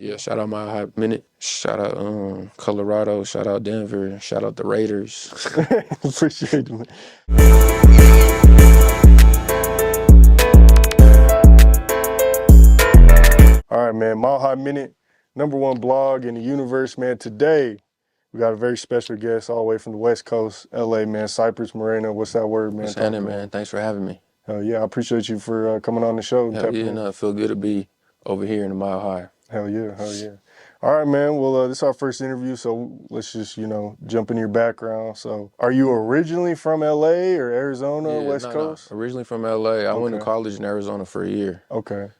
Yeah, shout out My High Minute. Shout out Colorado. Shout out Denver. Shout out the Raiders. Appreciate it. All right, man. Mile High Minute, #1 blog in the universe, man. Today, we got a very special guest all the way from the West Coast, LA, man. Cypress Moreno. What's that word, man? What's happening, man? Thanks for having me. Hell yeah, I appreciate you for coming on the show. Hell yeah, no, it feel good to be over here in the Mile High. Hell yeah, hell yeah. All right, man. Well, this is our first interview, so let's just, jump into your background. So, are you originally from LA or Arizona, Yeah, West Coast? Originally from LA. I went to college in Arizona for a year. Okay.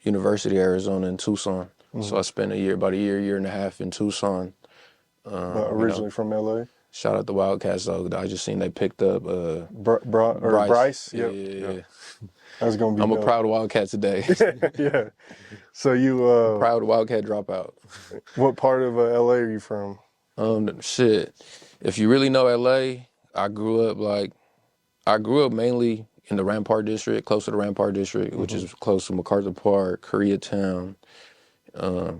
University of Arizona in Tucson. So I spent about a year and a half in Tucson. But originally from LA? Shout out the Wildcats, though. I just seen they picked up Bryce. Yeah. That's gonna be. I'm a proud Wildcat today. Yeah. So you proud Wildcat dropout. What part of LA are you from? Shit. If you really know LA, I grew up mainly in the Rampart District, close to the Rampart District, which is close to MacArthur Park, Koreatown,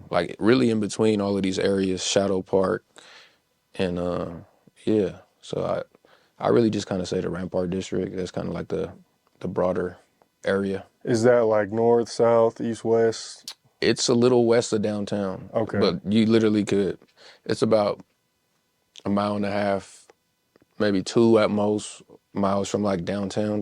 like really in between all of these areas, Shadow Park, and yeah. So I really just kind of say the Rampart District. That's kind of like the broader area. Is that like north, south, east, west? It's a little west of downtown. Okay. But you literally could. It's about a mile and a half, maybe 2 at most miles from like downtown.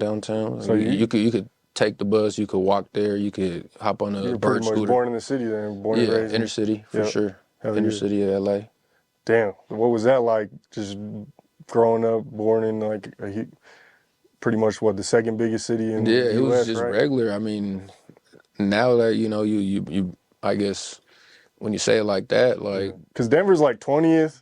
So you could take the bus, you could walk there, you could hop on a bird scooter. You were born in the city then, born and raised? Inner city for sure. Hell inner city of LA. Damn, what was that like? Just growing up, born in like pretty much the second biggest city in the US, it was just right? regular. I mean, now that you I guess when you say it like that, like because Denver's like 20th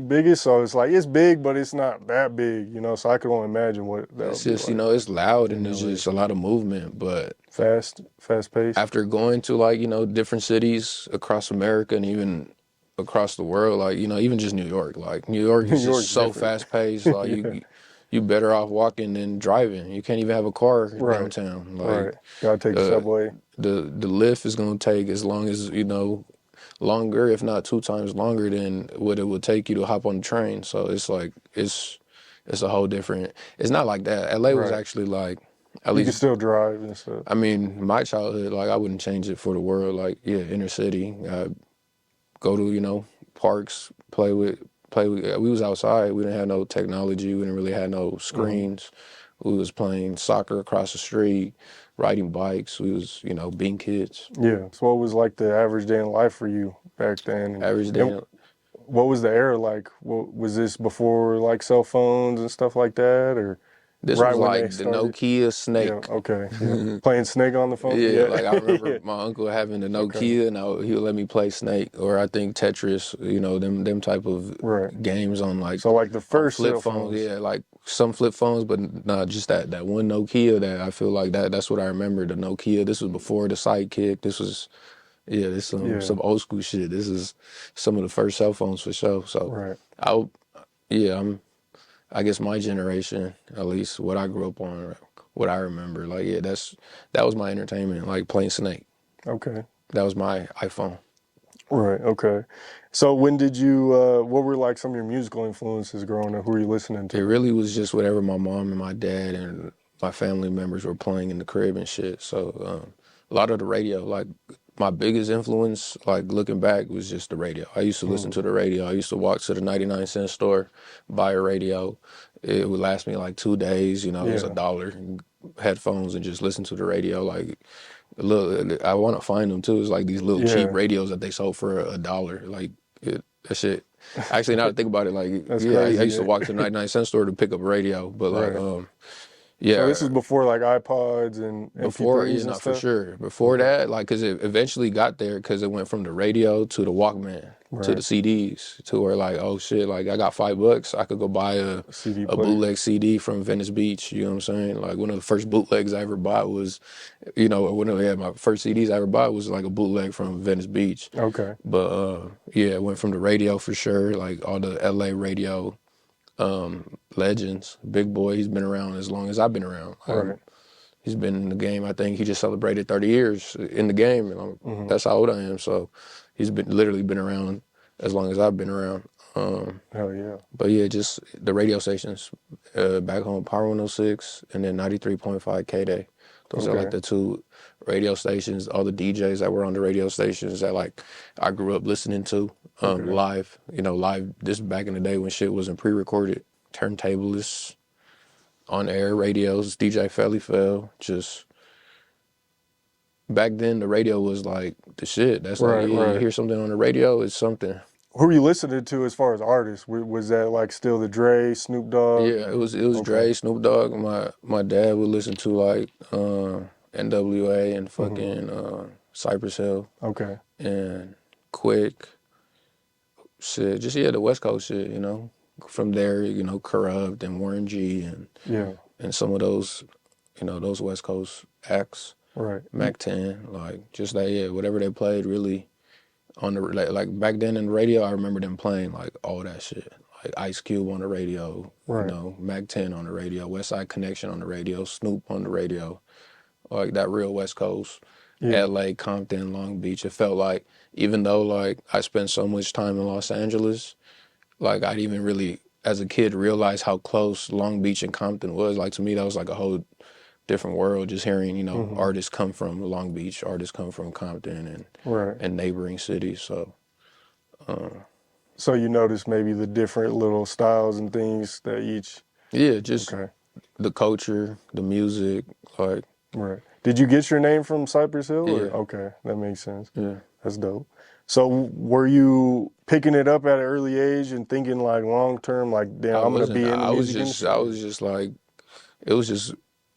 biggest, so it's like it's big, but it's not that big, So I could only imagine what that it's just like. It's loud and there's just a lot of movement, but fast paced. After going to different cities across America and even across the world, even just New York, New York is just so fast paced. Like you better off walking than driving. You can't even have a car downtown. Right. Gotta take the subway. The lift is gonna take as long as longer, if not 2 times longer than what it would take you to hop on the train. So it's like it's a whole different. It's not like that. LA was actually like. At least you can still drive and stuff. I mean, my childhood, I wouldn't change it for the world. Inner city. Go to parks, play with. We was outside. We didn't have no technology. We didn't really have no screens. We was playing soccer across the street, riding bikes. We was being kids. Yeah. So what was like the average day in life for you back then? Average day. What was the era like? Was this before like cell phones and stuff like that, or? This was like the Nokia Snake. Yeah, okay. Yeah. Playing Snake on the phone? Yeah, I remember my uncle having the Nokia, and he would let me play Snake, or I think Tetris, them type of games on So like the first flip phones. Yeah, like some flip phones, but not just that one Nokia that I feel like that's what I remember, the Nokia. This was before the Sidekick. This was, this some old school shit. This is some of the first cell phones for sure. So I guess my generation, at least what I grew up on, what I remember, that was my entertainment, like playing Snake. Okay. That was my iPhone. Right, okay. So when did you, what were like some of your musical influences growing up? Who were you listening to? It really was just whatever my mom and my dad and my family members were playing in the crib and shit. So a lot of the radio, my biggest influence, looking back, was just the radio. I used to listen to the radio. I used to walk to the 99-cent store, buy a radio. It would last me 2 days. It was $1, headphones, and just listen to the radio. I want to find them too. It's these little cheap radios that they sold for $1. That shit. Actually, now to think about it, crazy, I used to walk to the 99-cent store to pick up a radio, but so this is before iPods and before, MP3s and stuff? For sure. Before that, because it eventually got there, because it went from the radio to the Walkman to the CDs, to where oh shit, I got $5, I could go buy a bootleg CD from Venice Beach. You know what I'm saying? One of the first bootlegs I ever bought was, my first CDs I ever bought was a bootleg from Venice Beach. Okay. But it went from the radio for sure, all the LA radio. Legends, Big Boy, he's been around as long as I've been around. He's been in the game. I think he just celebrated 30 years in the game, and that's how old I am. So he's literally been around as long as I've been around. Hell yeah. But yeah, just the radio stations back home, Power 106 and then 93.5 K-Day. Those are like the two radio stations, all the DJs that were on the radio stations that like I grew up listening to live. You know, live, this back in the day when shit wasn't pre-recorded, turntabless, on-air radios, DJ Felly Fell, just back then the radio was like the shit. That's like, yeah, you hear something on the radio, it's something. Who were you listening to as far as artists? Was that like still the Dre, Snoop Dogg? Yeah, it was Dre, Snoop Dogg. My dad would listen to like N.W.A. and fucking Cypress Hill. Okay. And Quick. Shit, just the West Coast shit, you know. From there, you know, Corrupt and Warren G and some of those, you know, those West Coast acts. Right. Mac 10, like just that, whatever they played really on the like back then in the radio, I remember them playing like all that shit. Like Ice Cube on the radio, you know, Mac 10 on the radio, West Side Connection on the radio, Snoop on the radio, like that real West Coast, LA, Compton, Long Beach. It felt like, even though like I spent so much time in Los Angeles, like I didn't even really, as a kid, realize how close Long Beach and Compton was. Like to me, that was like a whole different world, just hearing, you know, artists come from Long Beach, artists come from Compton and neighboring cities. So so you notice maybe the different little styles and things that each just the culture, the music, like Did you get your name from Cypress Hill? Yeah. Okay, that makes sense. Yeah. That's dope. So were you picking it up at an early age and thinking like long term, like damn, I'm gonna be in the music industry? I was just like, it was just,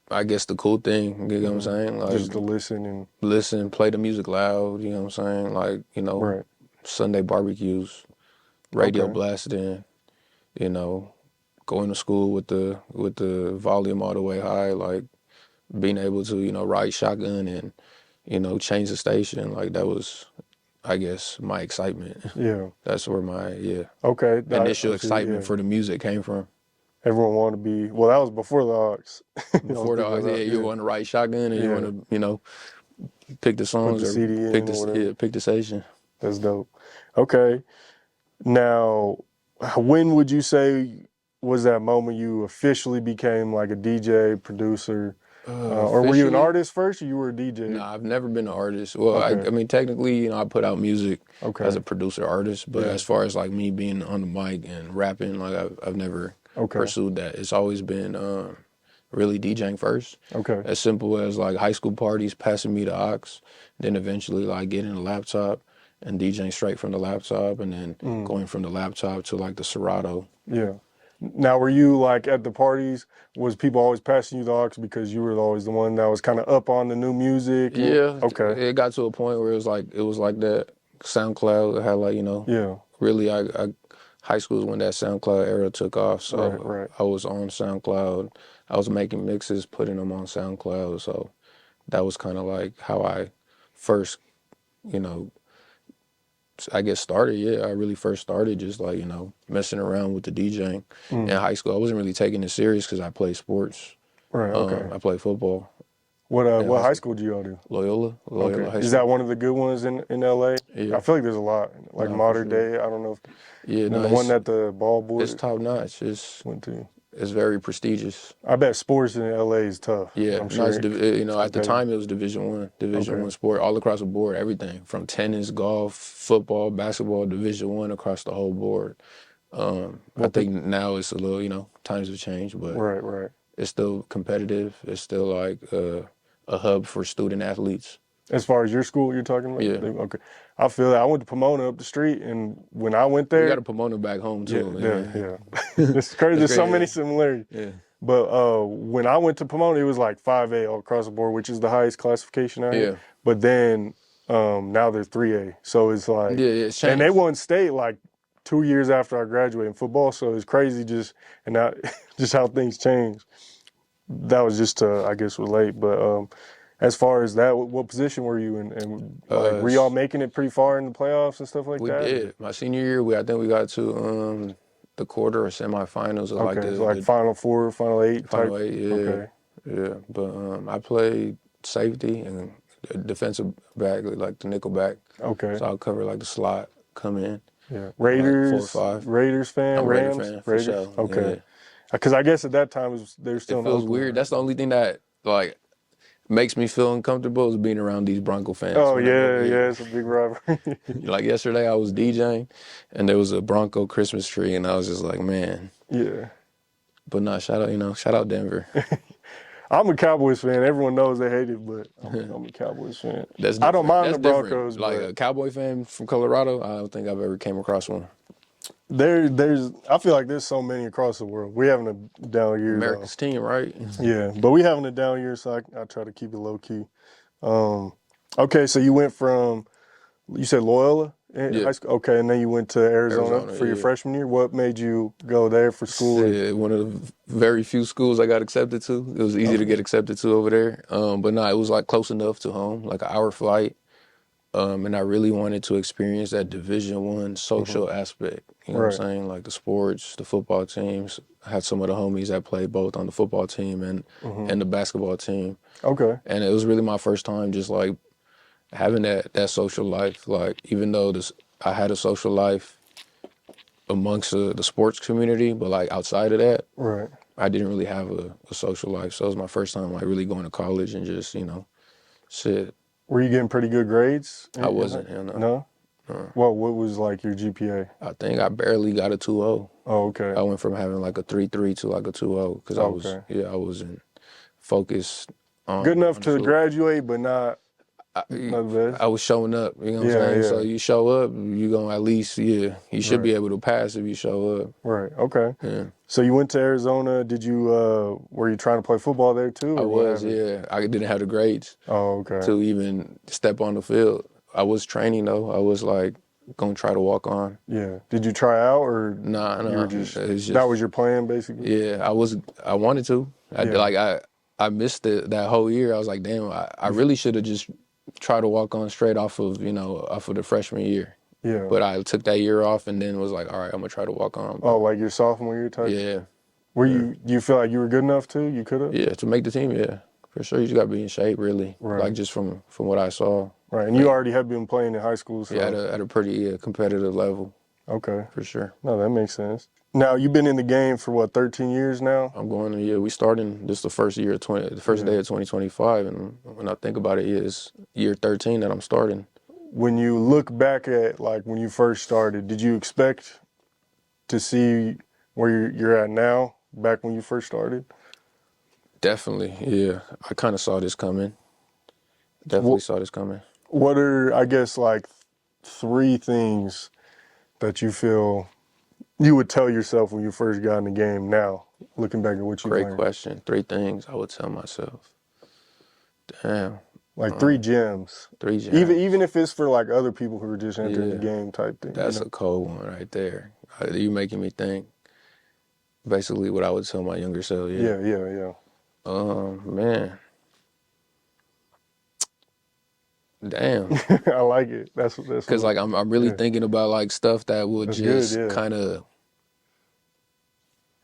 I guess, the cool thing, you know what I'm saying? Like, just to listen, play the music loud, you know what I'm saying? Like, you know, Sunday barbecues, radio blasting, you know, going to school with the volume all the way high, like being able to, you know, ride shotgun and, you know, change the station. Like that was, I guess, my excitement. Yeah. That's where my, initial excitement for the music came from. Everyone wanted to be, well, that was before the aux. Before the aux, you want to ride shotgun and you want to, you know, pick the songs put the CD or pick the station. That's dope. Okay. Now, when would you say was that moment you officially became like a DJ, producer? Or were you an artist first or you were a DJ? No, I've never been an artist. Well, I mean, technically, you know, I put out music as a producer artist, but as far as like me being on the mic and rapping, like I've never pursued that. It's always been really DJing first. Okay. As simple as like high school parties, passing me the aux, then eventually like getting a laptop and DJing straight from the laptop, and then going from the laptop to like the Serato. Yeah. Now, were you like at the parties, was people always passing you the aux because you were always the one that was kind of up on the new music? Yeah. Okay. It got to a point where it was like that SoundCloud had like, you know, really I high school is when that SoundCloud era took off. So I was on SoundCloud. I was making mixes, putting them on SoundCloud. So that was kind of like how I first, you know, I guess started. Yeah, I really first started just like, you know, messing around with the DJing. In high school, I wasn't really taking it serious because I played sports. I played football. What high school did you go to? Loyola High School. Is that one of the good ones in LA? Yeah. I feel like there's a lot, like modern day. I don't know if the one that the ball boys it's top notch. Went to. It's very prestigious. I bet sports in LA is tough. Yeah, I'm sure. You know, at the time it was Division One sport, all across the board, everything from tennis, golf, football, basketball, Division One across the whole board. I think now it's a little, you know, times have changed, but it's still competitive. It's still like a hub for student athletes. As far as your school you're talking about? Yeah. Okay. I feel that. I went to Pomona up the street, and when I went there... We got a Pomona back home, too. Yeah. It's crazy. There's so many similarities. Yeah. But when I went to Pomona, it was like 5A all across the board, which is the highest classification out here. But then now they're 3A. So it's like... Yeah, it's changed. And they won state like 2 years after I graduated in football, so it's crazy just how things change. That was just to, I guess, relate. But as far as that, what position were you in? And like, were y'all making it pretty far in the playoffs and stuff like that? We did. My senior year, I think we got to the quarter or semifinals. Okay, like Final Four, Final Eight. Final Eight, yeah. Okay. Yeah, but I played safety and defensive back, like the nickel back. Okay. So I'll cover like the slot, come in, Yeah. like 4 or 5. Raiders fan, I'm a Raider Rams, fan for Raiders. sure. Okay. Yeah, Because I guess at that time they're still it in feels Oakland, weird. right? That's the only thing that like makes me feel uncomfortable is being around these Bronco fans. Oh Whenever, yeah, yeah, yeah, it's a big rivalry. like yesterday I was DJing, and there was a Bronco Christmas tree, and I was just like, man. Yeah. But nah, shout out Denver. I'm a Cowboys fan. Everyone knows they hate it, but I'm a Cowboys fan. That's I don't different. mind That's the different. Broncos, Like but a Cowboy fan from Colorado, I don't think I've ever came across one. there's I feel like there's so many across the world. We're having a down year though. America's team, right? Yeah, but we having a down year, so I try to keep it low key. Okay, so you went from you said Loyola in Yeah, high school. Okay, and then you went to Arizona Arizona. for your Yeah, freshman year. What made you go there for school? yeah. One of the very few schools I got accepted to. It was easy to get accepted to over there. But no, it was like close enough to home, like an hour flight. And I really wanted to experience that Division I social aspect. You know what Right. I'm saying? Like the sports, the football teams. I had some of the homies that played both on the football team and the basketball team. Okay. And it was really my first time just like having that social life. Like even though I had a social life amongst the sports community, but like outside of that, Right. I didn't really have a social life. So it was my first time like really going to college and just, shit. Were you getting pretty good grades? I wasn't, you know. No. Well, what was like your GPA? I think I barely got a 2.0. Oh, okay. I went from having like a 3.3 to like a 2.0 because Okay. I wasn't focused on Good enough on the to field. graduate, but not I, the best. I was showing up, you know what I'm Yeah, saying? So yeah. you show up, you gonna at least, you should be Right. able to pass if you show up. Right. Okay. Yeah. So you went to Arizona. Did you were you trying to play football there too, I or what was, happened? yeah. I didn't have the grades Oh, okay. to even step on the field. I was training though. I was like gonna try to walk on. Yeah. Did you try out or Nah, you were no. just It's that just was your plan basically? yeah, I wanted to. Yeah. I missed that whole year. I was like, damn, I really should have just tried to walk on straight off of the freshman year. Yeah. But I took that year off and then was like, all right, I'm gonna try to walk on. Oh, like your sophomore year type? Yeah, Were you feel like you were good enough too? You could have? yeah, to make the team, yeah, for sure. You just gotta be in shape, really. Right. Like just from what I saw. Right. And you already had been playing in high school, so Yeah, at a pretty competitive level, okay. for sure. No, that makes sense. Now you've been in the game for what, 13 years now? I'm going to, yeah, we starting this the first year of the first day of 2025, and when I think about it, yeah, it's year 13 that I'm starting. When you look back at like when you first started, did you expect to see where you're at now back when you first started? Definitely, yeah. I kind of saw this coming. Definitely saw this coming. What are, I guess, like 3 things that you feel you would tell yourself when you first got in the game now, looking back at what you've Great learned? question. 3 things I would tell myself. Damn. Like 3 gems. 3 gems. Even if it's for like other people who are just entering the Yeah. game type thing. That's a cold one right there. You making me think. Basically, what I would tell my younger self. Yeah. Yeah. Man. Damn. I like it. That's Because like I'm really thinking about like stuff that would That's just good, yeah. kind of.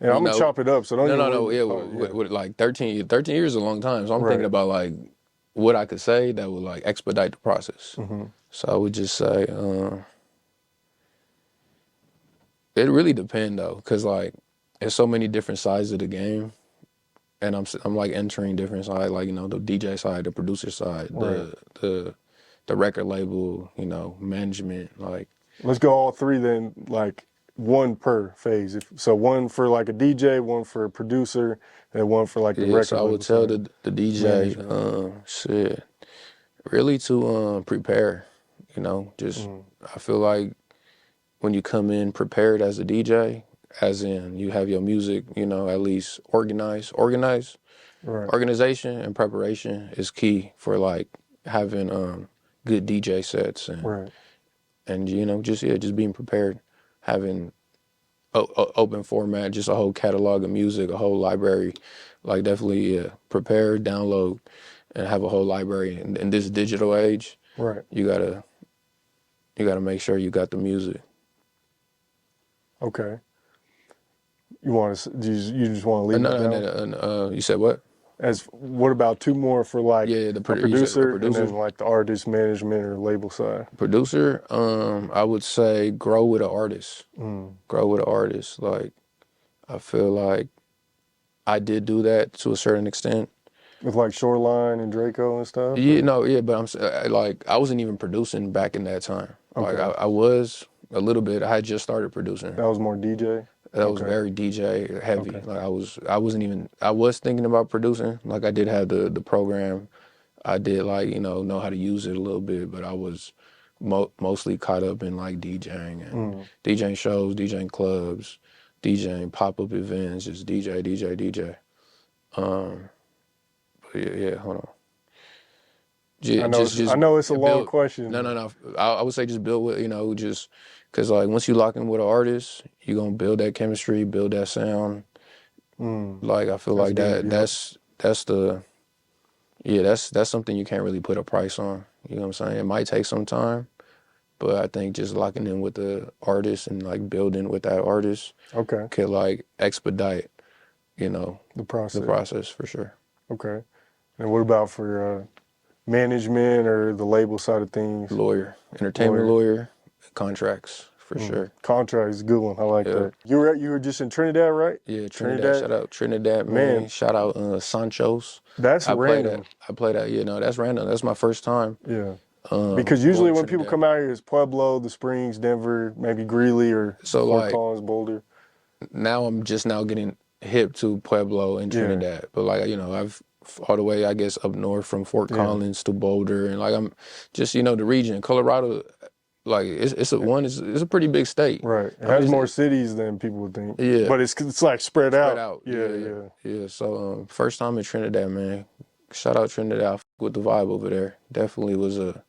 Yeah, I'm gonna chop it up. So don't No. even Yeah, worry. with like 13 years is a long time. So I'm thinking Right. about like what I could say that would like expedite the process. Mm-hmm. So I would just say, it really depends though, because like there's so many different sides of the game, and I'm like entering different sides, like the DJ side, the producer side, Right. the record label, management, like. Let's go all 3 then, like 1 per phase. So 1 for like a DJ, 1 for a producer, and 1 for like the record So I label would tell side. the DJ, shit, really to prepare, just I feel like when you come in prepared as a DJ, as in you have your music, at least organized. Right. Organization and preparation is key for like having good DJ sets Right. and just being prepared, having open format, just a whole catalog of music, a whole library, like definitely prepare, download, and have a whole library. In this digital age, Right. you gotta make sure you got the music. Okay. You want to? You just want to leave it down? You said what? What about two more for like Yeah, a you said a producer and then producer. like the artist management or label side? Producer, I would say grow with an artist. Mm. Grow with an artist. Like I feel like I did do that to a certain extent. With like Shoreline and Drakeo and stuff? Yeah, Or? no, yeah, but like I wasn't even producing back in that time. Like Okay. I was a little bit. I had just started producing. That was more DJ? That was Okay. very DJ heavy. Okay. Like I wasn't even. I was thinking about producing. Like I did have the program. I did like know how to use it a little bit, but I was mostly caught up in like DJing and Mm. DJing shows, DJing clubs, DJing pop up events, just DJ. But yeah, hold on. I Just know it's a long build. question. No. I would say just build with just because like once you lock in with an artist, you're gonna build that chemistry, build that sound. Mm. Like I feel That's like deep, yep. that's the that's something you can't really put a price on. You know what I'm saying? It might take some time, but I think just locking in with the artist and like building with that artist Okay. could like expedite The the process. process for sure. Okay. And what about for management or the label side of things? Lawyer, entertainment lawyer, contracts for sure. Contract is a good one. I like Yeah. that. You were just in Trinidad, right? Yeah, Trinidad. Trinidad. Shout out Trinidad, man. Man, Shout out Sancho's. that's I play that. random. I play that. That's random. That's my first time Yeah. Because going usually to when people Trinidad. come out here, it's Pueblo, the Springs, Denver, maybe Greeley or So Fort like Collins, Boulder. now I'm just now getting hip to Pueblo and Yeah. Trinidad. But like I've all the way I guess up north from Fort Yeah. Collins to Boulder and like I'm just the region. Colorado, like it's a pretty big state. Right. It I mean has more cities than people would think. yeah. But it's like spread Spread out. out. Yeah. Yeah. So first time in Trinidad, man. Shout out Trinidad. I fuck with the vibe over there. Definitely was a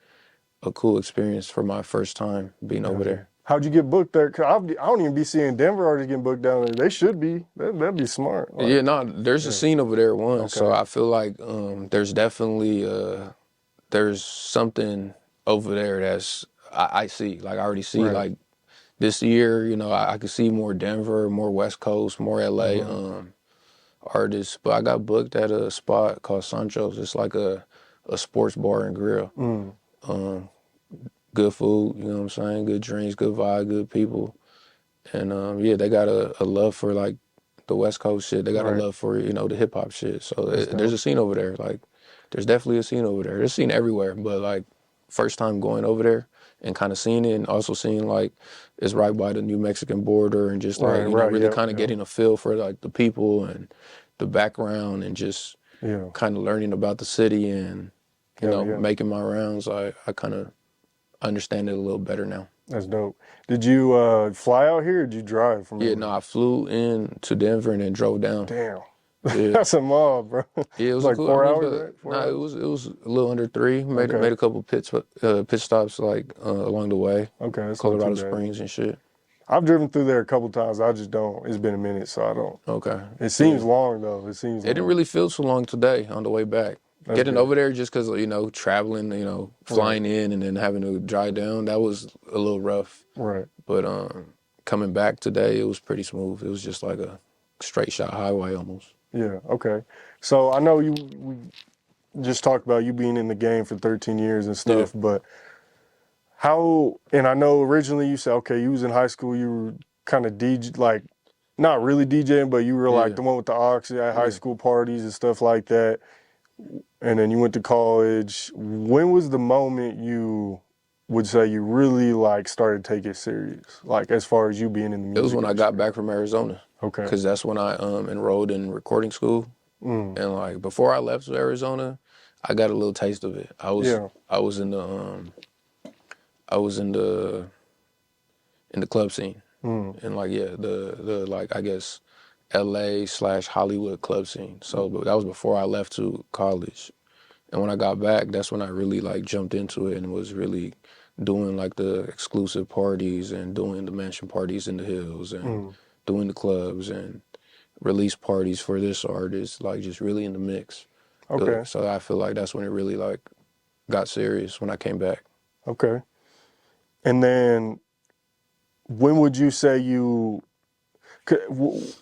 cool experience for my first time being over there. How'd you get booked there? 'Cause I don't even be seeing Denver artists getting booked down there. They should be. That'd be smart. Like, Yeah, no, there's a scene over there one. So Okay. I feel like there's definitely there's something over there that's I see. Like I already see Right. like this year, I could see more Denver, more West Coast, more LA artists. But I got booked at a spot called Sancho's. It's like a sports bar and grill. Um, good food, you know what I'm saying? Good drinks, good vibe, good people. And they got a love for like the West Coast shit. They got a Right. love for, the hip hop shit. So That's there's dope. a scene over there. Like there's definitely a scene over there. There's a scene everywhere, but like first time going over there and kind of seeing it and also seeing like it's right by the New Mexican border and just like, Right. really Yep. kind of getting a feel for like the people and the background and just Yeah. kind of learning about the city and, Yeah. making my rounds. I kind of understand it a little better now. That's dope. Did you fly out here or did you drive from Yeah, no, I flew in to Denver and then drove down. Damn. Yeah, That's a mob, bro. yeah, it was Like cool. I 4 hours, mean, right? 4 nah, hours? it was a little under 3. Made Okay. a couple pit stops like along the way, Okay, that's not Colorado too bad. Springs and shit. I've driven through there a couple times. I just don't. It's been a minute, so I don't. Okay, It seems long though. It seems it didn't long. really feel too long today on the way back. That's Getting good. over there just because traveling, flying in and then having to drive down, that was a little rough. Right. But coming back today, it was pretty smooth. It was just like a straight shot highway almost. Yeah. Okay. So I know we just talked about you being in the game for 13 years and stuff, but how? And I know originally you said, okay, you was in high school, you were kind of DJ, like not really DJing, but you were like the one with the aux at high school parties and stuff like that. And then you went to college. When was the moment you would say you really like started to take it serious? Like as far as you being in the music It was when I got industry? back from Arizona. Okay. Because that's when I enrolled in recording school. And like before I left Arizona, I got a little taste of it. I was in the club scene. And like the like I guess LA/Hollywood club scene. So but that was before I left to college. And when I got back, that's when I really like jumped into it and was really doing like the exclusive parties and doing the mansion parties in the hills and doing the clubs and release parties for this artist, like just really in the mix. Okay. So I feel like that's when it really like got serious when I came back. Okay. And then when would you say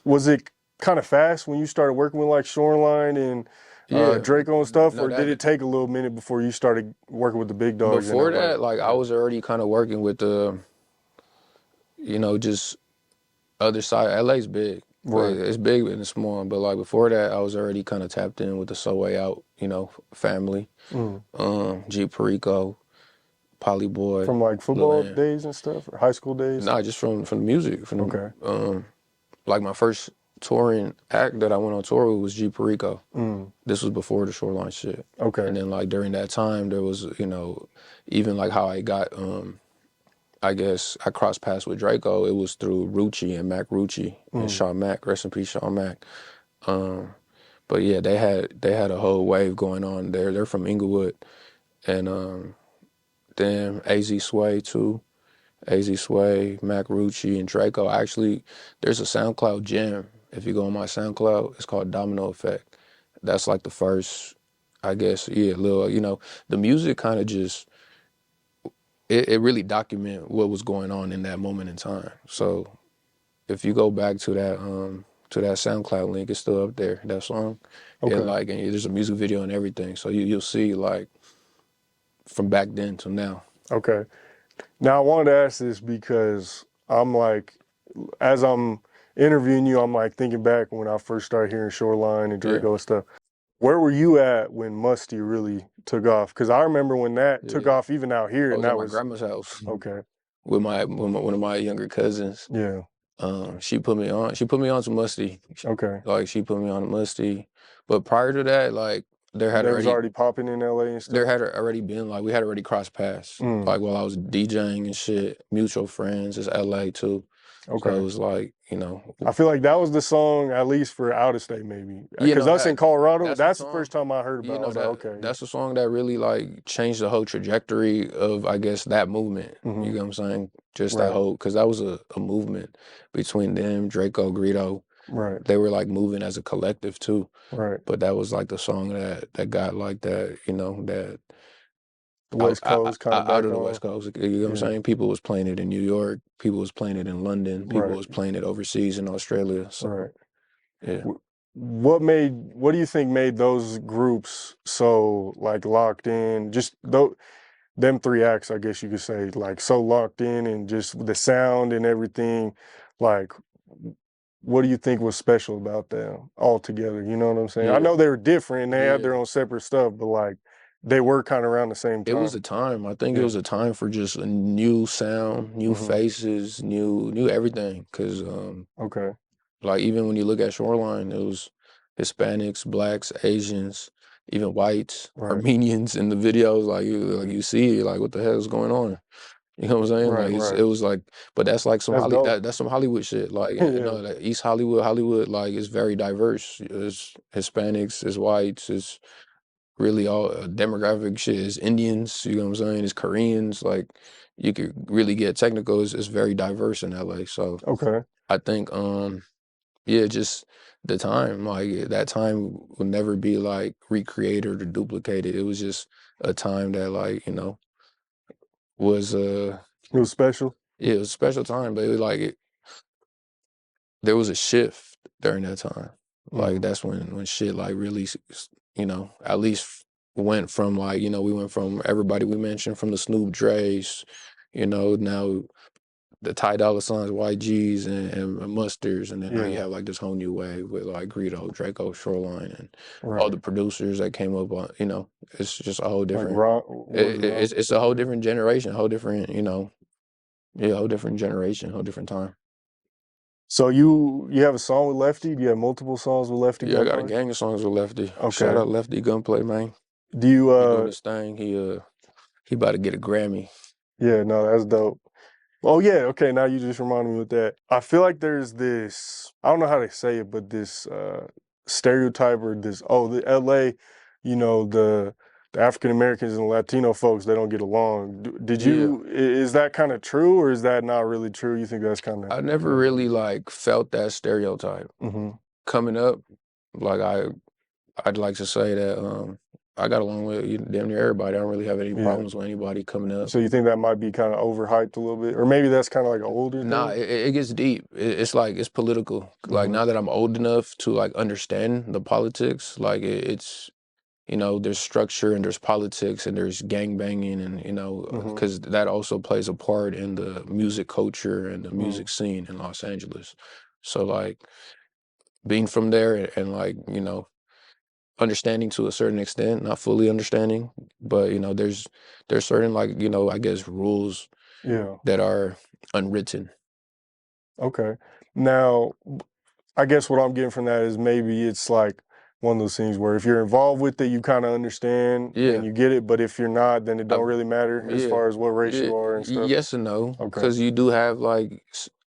was it kind of fast when you started working with like Shoreline and Yeah, Draco and stuff, no, or did that it take a little minute before you started working with the big dogs in before LA? that, like I was already kind of working with the, just other side. LA's big, but Right. it's big and it's small. But like before that, I was already kind of tapped in with the So Way Out, family, Mm. G Perico, Polly Boy, From like Lil football Ant. days and stuff, or high school days? Nah, just from the music, Okay. like my first touring act that I went on tour with was G Perico. Mm. This was before the Shoreline shit. Okay. And then like during that time, there was, even like how I got, I guess I crossed paths with Draco. It was through Rucci and Mac Rucci and Mm. Sean Mac. Rest in peace, Sean Mac. But yeah, they had a whole wave going on there. They're from Inglewood, and then AZ Sway too. AZ Sway, Mac Rucci, and Draco. Actually, there's a SoundCloud jam. If you go on my SoundCloud, it's called Domino Effect. That's like the first, I guess, the music kind of just, it really document what was going on in that moment in time. So if you go back to that SoundCloud link, it's still up there, that song. Okay. And there's a music video and everything. So you'll see like from back then to now. Okay. Now I wanted to ask this because I'm like, as I'm interviewing you, I'm like thinking back when I first started hearing Shoreline and Yeah. Draco and stuff. Where were you at when Musty really took off? Because I remember when that took Yeah. off, even out here, I and was at that my was grandma's house okay. with one of my younger cousins. Yeah. She put me on. She put me on to Musty. Okay. Like she put me on to Musty. But prior to that, like there had They was already already popping in LA and there stuff. had already been like we had already crossed paths. Mm. Like while I was DJing and shit, mutual friends is LA too. So it Okay. was like, I feel like that was the song, at least for out of state, maybe. you Because know us in that Colorado, that's the that's the song. first time I heard about it. I was like, okay. That's the song that really like changed the whole trajectory of, I guess, that movement. You Mm-hmm. know what I'm saying? Just that Right. whole, because that was a movement between them, Draco, Greedo. Right. They were like moving as a collective too. Right. But that was like the song that got like that, that The West Coast kind of out back of the on. West Coast. You know what I'm Yeah. saying? People was playing it in New York. People was playing it in London. People Right. was playing it overseas in Australia. So Right. yeah. What do you think made those groups so like locked in? Just them three acts, I guess you could say, like so locked in and just the sound and everything. Like, what do you think was special about them all together? You know what I'm saying? I Yeah. know they were different and they had Yeah. their own separate stuff, but like they were kind of around the same It time. was a time. I think it Yeah. was a time for just a new sound, new Mm-hmm. faces, new everything. Cause Okay. like even when you look at Shoreline, it was Hispanics, blacks, Asians, even whites, Right. Armenians in the videos. Like you see, like what the hell is going on? You know what I'm saying? Right. Like Right. it was like, but that's like some That's dope. that's some Hollywood shit. Like Yeah. like East Hollywood, like is very diverse. It's Hispanics, it's whites, it's really all demographic shit. It's Indians. You know what I'm saying? It's Koreans. Like you could really get technical. It's very diverse in LA. So Okay. I think yeah, just the time, like that time will never be like recreated or duplicated. It was just a time that like, was It was special. yeah, it was a special time, but it was like there was a shift during that time. Like Mm. that's when shit like really, at least went from like, we went from everybody we mentioned from the Snoop Dre's, now the Ty Dolla Signs, YGs, and Mustards, and then now you Yeah. have like this whole new wave with like Greedo, Draco, Shoreline, and all Right. the producers that came up on. It's just a whole Like different. Ron, what was it, Ron? It's a whole different generation, whole different, yeah, whole different generation, whole different time. So you have a song with Lefty? Do you have multiple songs with Lefty Yeah, I got a Gunplay? gang of songs with Lefty. Shout Okay. out Lefty Gunplay, man. Do you He doing his thing. He about to get a Grammy. yeah, no, that's dope. Oh yeah, okay, now you just reminded me with that. I feel like there's this, I don't know how to say it, but this stereotype or this, the LA, the African Americans and Latino folks, they don't get along. Yeah, Is that kind of true or is that not really true? You think that's kind of I never really like felt that stereotype mm-hmm. coming up. Like I'd like to say that I got along with damn near everybody. I don't really have any Yeah. problems with anybody coming up. So you think that might be kind of overhyped a little bit? Or maybe that's kind of like an older Nah, thing? it gets deep. It's like it's political. Like Mm-hmm. now that I'm old enough to like understand the politics, like it's you know, there's structure and there's politics and there's gang banging and, you know, because that also plays a part in the music culture and the music scene in Los Angeles. So like being from there and like, you know, understanding to a certain extent, not fully understanding, but you know, there's certain like, you know, I guess rules Yeah. that are unwritten. Okay. Now, I guess what I'm getting from that is maybe it's like one of those things where if you're involved with it, you kind of understand Yeah. and you get it, but if you're not, then it don't really matter as Yeah, far as what race yeah, you are and stuff. yes and no, Okay. because you do have like,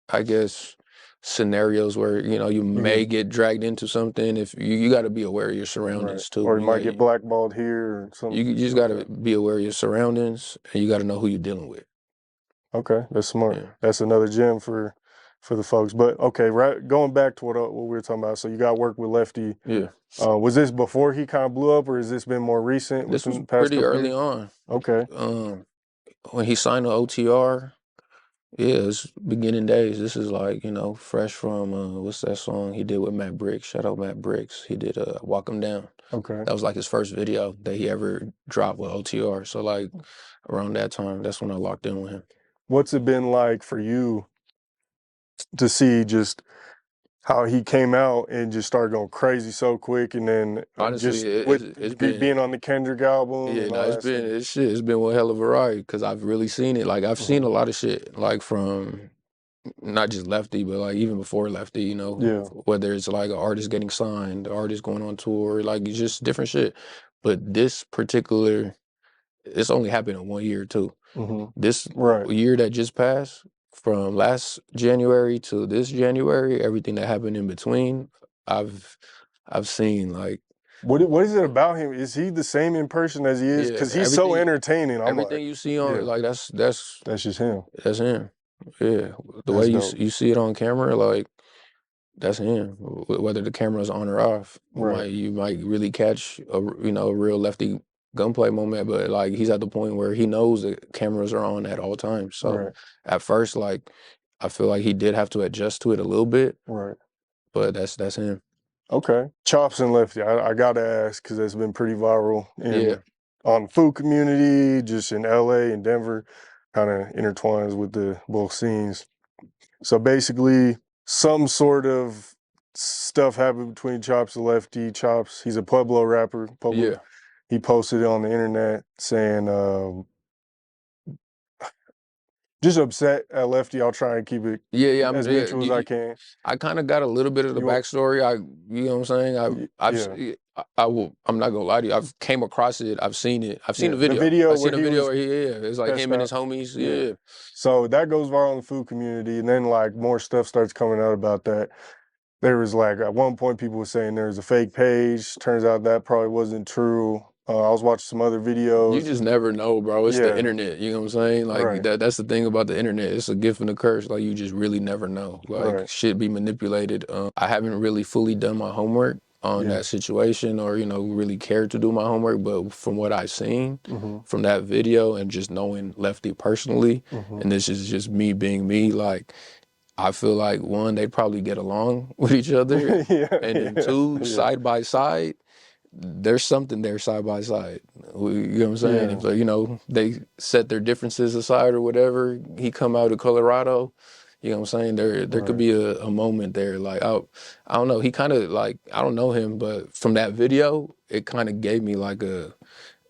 I guess, scenarios where you know you may get dragged into something. If you got to be aware of your Right. surroundings too. Or you might get blackballed here or something. You just got to be aware of your surroundings, and you got to know who you're dealing with. Okay, that's smart. Yeah, That's another gem for the folks. But okay, right, going back to what we were talking about. So you got work with Lefty. yeah. Was this before he kind of blew up, or has this been more recent This was within the past pretty couple early years? on. Okay, When he signed the OTR. Yeah, it's beginning days. This is like, you know, fresh from what's that song he did with Matt Bricks? Shout out Matt Bricks. He did Walk 'Em Down. okay. That was like his first video that he ever dropped with OTR. So like around that time, that's when I locked in with him. What's it been like for you to see just how he came out and just started going crazy so quick, and then Honestly, just with it's been being on the Kendrick album yeah, and no, all that stuff? it's been one hell of a ride because I've really seen it. Like I've seen a lot of shit, like from not just Lefty, but like even before Lefty, you know, Yeah. whether it's like an artist getting signed, the artist going on tour, like it's just different shit. But this particular, it's only happened in 1 year too. This Right. year that just passed, from last January to this January, everything that happened in between, I've seen like What is it about him? Is he the same in person as he is? yeah, Because he's so entertaining. I'm everything like, you see on yeah, like that's just him. that's him. Yeah, the way That's dope. you see it on camera, like. That's him. Whether the camera's on or off, Right. you might really catch a real Lefty Gunplay moment. But like he's at the point where he knows the cameras are on at all times. So Right. at first, like I feel like he did have to adjust to it a little bit. Right. But that's him. Okay. Chops and Lefty. I gotta ask because it's been pretty viral Yeah, on Foo Community, just in LA and Denver, kind of intertwines with the both scenes. So basically, some sort of stuff happened between Chops and Lefty. Chops, he's a Pueblo rapper. Pueblo. yeah, He posted it on the internet saying, just upset at Lefty. I'll try and keep it yeah. as neutral as I can. I kind of got a little bit of the You want, backstory. You know what I'm saying? yeah, I will. I'm not gonna lie to you. I've came across it. I've seen it. I've seen yeah. the The video. video I've where seen the he video was where it's like pissed him and his out. homies. Yeah. Yeah. So that goes viral in the Foo Community, and then like more stuff starts coming out about that. There was like at one point people were saying there was a fake page. Turns out that probably wasn't true. I was watching some other You videos. just never know, bro. It's the Yeah, internet. You know what I'm saying? Like right, that's the thing about the internet. It's a gift and a curse. Like you just really never know. Like right. shit be manipulated. I haven't really fully done my homework on Yeah. that situation or, you know, really cared to do my homework. But from what I've seen from that video and just knowing Lefty personally, and this is just me being me, like I feel like one, they probably get along with each other. Yeah, And then yeah, two, yeah, side by side, there's something there side by side. You know what I'm saying? yeah. If you know they set their differences aside or whatever, he come out of Colorado. You know what I'm saying? There could Right. be a moment there. Like I don't know. He kind of like I don't know him, but from that video, it kind of gave me like a.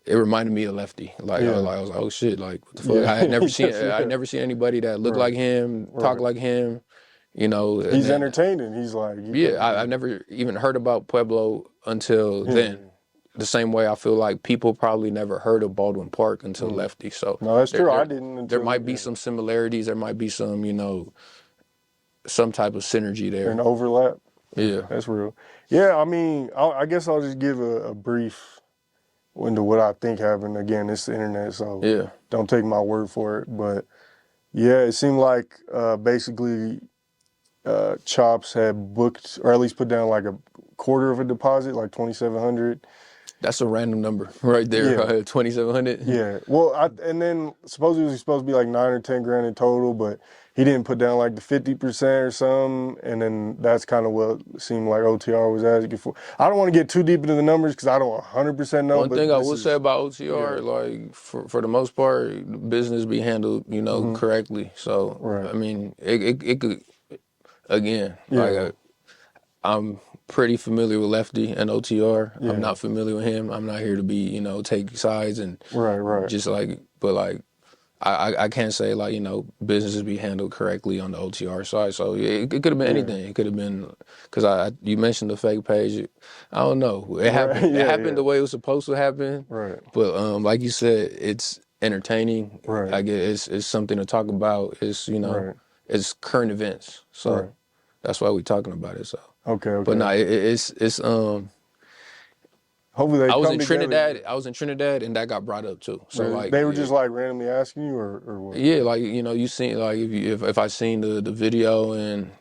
It reminded me of Lefty. Like Yeah, I was like, oh shit! Like what the fuck? yeah. I had never seen. I Yeah. never seen anybody that looked Right, like him, talk right. like him. You know, and He's then entertaining. He's like, yeah, I never even heard about Pueblo until yeah. then. The same way I feel like people probably never heard of Baldwin Park until Mm. Lefty. So No, that's there true. I there didn't there until might be some similarities. There might be some, you know, some type of synergy an there. overlap. Yeah. That's real. Yeah, I mean, I guess I'll just give a brief into what I think happened. Again, it's the internet, so Yeah. don't take my word for it. But yeah, it seemed like basically Chops had booked, or at least put down like a quarter of a deposit, like 2,700, That's a random number right there. Yeah. 2,700. Yeah. Well, and then supposedly it was supposed to be like 9 or 10 grand in total, but he didn't put down like the 50% or something. And then that's kind of what seemed like OTR was asking for. I don't want to get too deep into the numbers because I don't 100% know. One But thing I this will say is, about OTR, yeah. like for the most part, the business be handled, correctly. So Right. I mean, it could again, Yeah. I'm pretty familiar with Lefty and OTR. Yeah. I'm not familiar with him. I'm not here to be, take sides and Right. just but I can't say businesses be handled correctly on the OTR side. So yeah, it could have been Yeah. anything. It could have been because you mentioned the fake page. I don't know. It Right. happened. Yeah. It happened the way it was supposed to happen. Right. But like you said, it's entertaining. Right. I guess it's something to talk about. It's Right. it's current events. So Right. that's why we're talking about it. So. Okay. But no, it's Hopefully they I was come in together. Trinidad. I was in Trinidad, and that got brought up too. So They were just like randomly asking you, or what? yeah, you seen if I seen the video and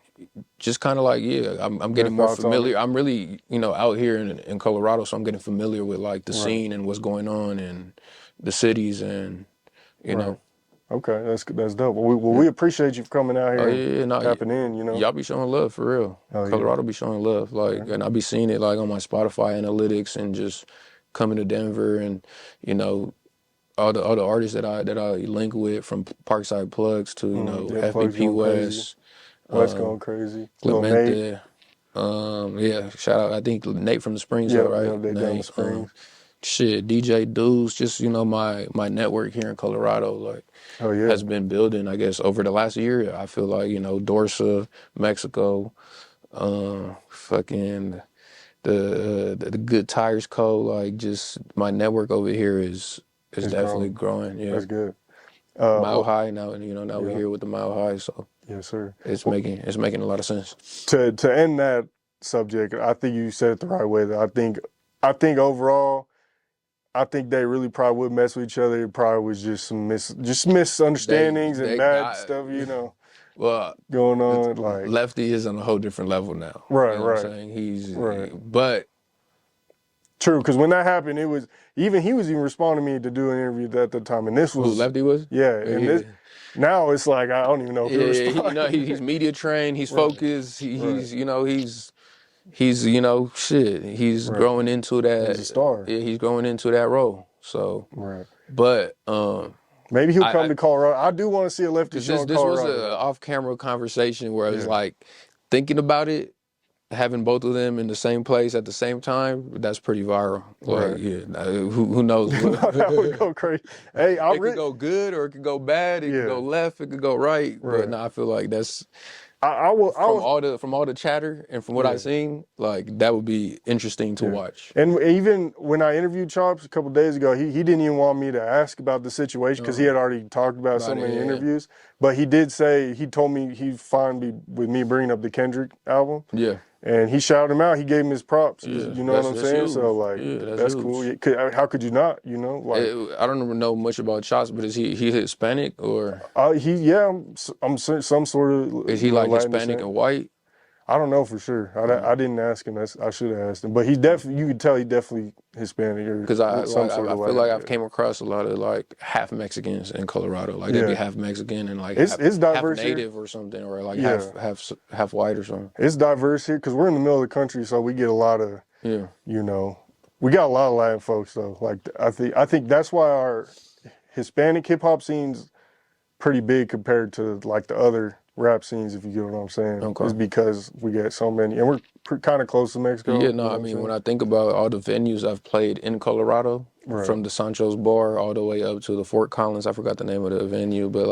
just kind of I'm getting more familiar. I'm really out here in Colorado, so I'm getting familiar with like the scene and what's going on in the cities and you know. Okay, that's dope. We appreciate you for coming out here and No, tapping in. y'all be showing love for real. Colorado be showing love, and I be seeing it on my Spotify analytics and just coming to Denver and all the artists that I link with from Parkside Plugs to FBP West, West going crazy. Lil Clemente, shout out I think Nate from the Springs, right? Yeah, they down the Springs. Shit, DJ Dudes, just my network here in Colorado, has been building. I guess over the last year, I feel like Dorsa, Mexico, fucking the Good Tires Co. Just my network over here is definitely growing. Yeah, that's good. Mile High now, and now we're here with the Mile High, so yes, sir. It's making a lot of sense. To end that subject, I think you said it the right way. That I think overall, I think they really probably would mess with each other. It probably was just some misunderstandings and bad stuff, Well, going on. Lefty is on a whole different level now. Right, you know right. What I'm saying? But true, because when that happened, he was even responding to me to do an interview at the time, and this was who Lefty was. Yeah, and this now it's like I don't even know if he's media trained. He's focused. He's He's growing into that. He's a star. Yeah, he's growing into that role. So but maybe he'll come to Colorado. I do want to see a Lefty show in Colorado. This was an off-camera conversation where I was thinking about it, having both of them in the same place at the same time. That's pretty viral. Who knows? That would go crazy. Hey, it could go good or it could go bad. It could go left. It could go right. But no, I feel like that's. From all the chatter and from what I've seen, that would be interesting to watch. And even when I interviewed Chops a couple of days ago, he didn't even want me to ask about the situation because he had already talked about so many interviews. But he did say, he told me he's fine with me bringing up the Kendrick album. Yeah. And he shouted him out. He gave him his props. Yeah, you know what I'm saying? Huge. So that's cool. How could you not? I don't even know much about Chops, but is he Hispanic or? I'm some sort of. Is he Hispanic and white? I don't know for sure. I didn't ask him. I should have asked him. But you could tell he definitely Hispanic or because I feel like I've came across a lot of half Mexicans in Colorado. They'd be half Mexican and it's diverse half native here. Or something, or half white or something. It's diverse here because we're in the middle of the country, so we get a lot of we got a lot of Latin folks though. I think that's why our Hispanic hip hop scene's pretty big compared to the other rap scenes, if you get what I'm saying. Okay. It's because we get so many, and we're kind of close to Mexico. Yeah, no, I mean, when I think about all the venues I've played in Colorado, from the Sancho's Bar all the way up to the Fort Collins, I forgot the name of the venue, but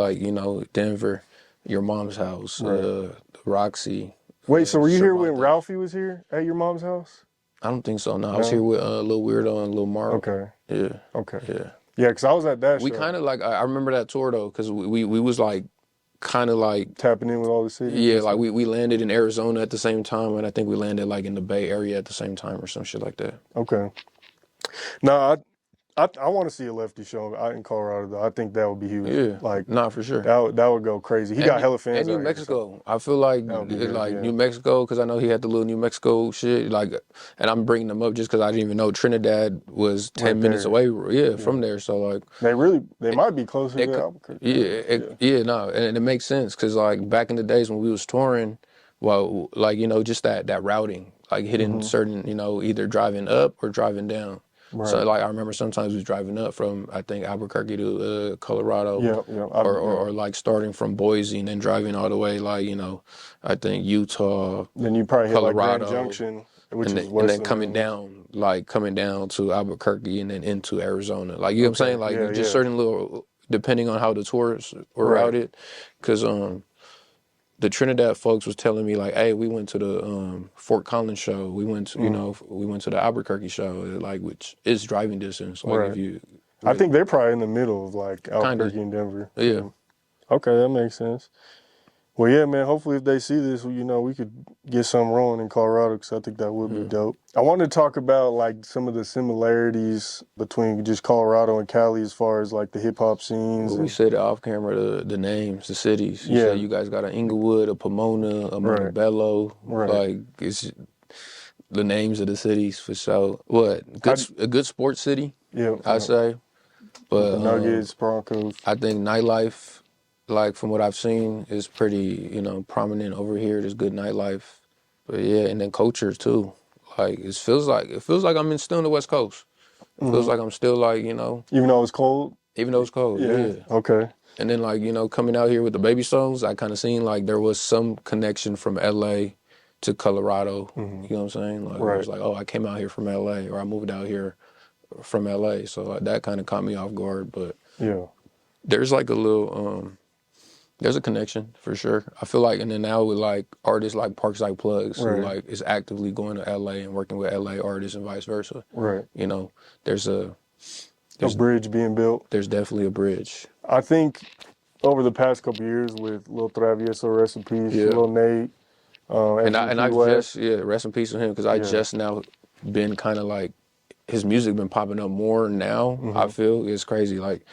Denver, your mom's house, Roxy. Wait, so were you here when Ralphie was here at your mom's house? I don't think so, no. I was here with Lil Weirdo and Lil Lamar. Okay. Yeah. Okay. Yeah. Yeah, because I was at that show. We kind of I remember that tour though, because we was kind of tapping in with all the cities. Yeah, we landed in Arizona at the same time, and I think we landed in the Bay Area at the same time or some shit like that. Okay. Now, I want to see a Lefty show out in Colorado though. I think that would be huge. Yeah, Like not for sure. that would go crazy. He got hella And fans New out here, so Mexico, I feel like that would be good. like Yeah. New Mexico, because I know he had the little New Mexico shit. Like, and I'm bringing them up just because I didn't even know Trinidad was 10 Right minutes there. away. Yeah, Yeah. from there. So like, They might be closer to Albuquerque. yeah, no, and it makes sense because like back in the days when we was touring, well, like just that routing, like hitting certain, either driving up or driving down. So Right. like I remember sometimes we was driving up from I think Albuquerque to Colorado, Yeah. or like starting from Boise and then driving all the way like I think Utah, Then you probably hit like Grand Colorado, Junction, which is and west then of coming down to Albuquerque and then into Arizona. Like you know what I'm saying? Like Yeah, just yeah. certain little depending on how the tours were Right. routed, because the Trinidad folks was telling me like, hey, we went to the Fort Collins show. We went to, we went to the Albuquerque show, like which is driving distance. Like Right. if you, I think they're probably in the middle of like Albuquerque kinda, and Denver. yeah. Okay, that makes sense. Well, yeah, man. Hopefully, if they see this, we could get something rolling in Colorado because I think that would be dope. I wanted to talk about like some of the similarities between just Colorado and Cali as far as like the hip hop scenes. Well, we said off camera the names, the cities. You said you guys got an Inglewood, a Pomona, a Montebello. Right. Like it's the names of the cities for sure. A good sports city. Yeah, I say, but the Nuggets, Broncos. I think nightlife, like from what I've seen, is pretty prominent over here. There's good nightlife, but yeah, and then culture too. Like it feels like I'm still in the West Coast. It feels like I'm still like even though it's cold. even though it's cold. Yeah. Okay. And then like coming out here with the baby songs, I kind of seen like there was some connection from L.A. to Colorado. You know what I'm saying? Like it was like, oh, I came out here from L.A. or I moved out here from L.A. So like that kind of caught me off guard. But yeah, there's like a little there's a connection for sure. I feel like, and then now with like artists like Parkside Plugs, who like is actively going to LA and working with LA artists and vice versa. Right. There's a bridge being built. There's definitely a bridge. I think over the past couple of years with Lil Travieso, rest in peace, Lil Nate, I West. just rest in peace to him because I just now been kind of like his music been popping up more now. I feel it's crazy. Like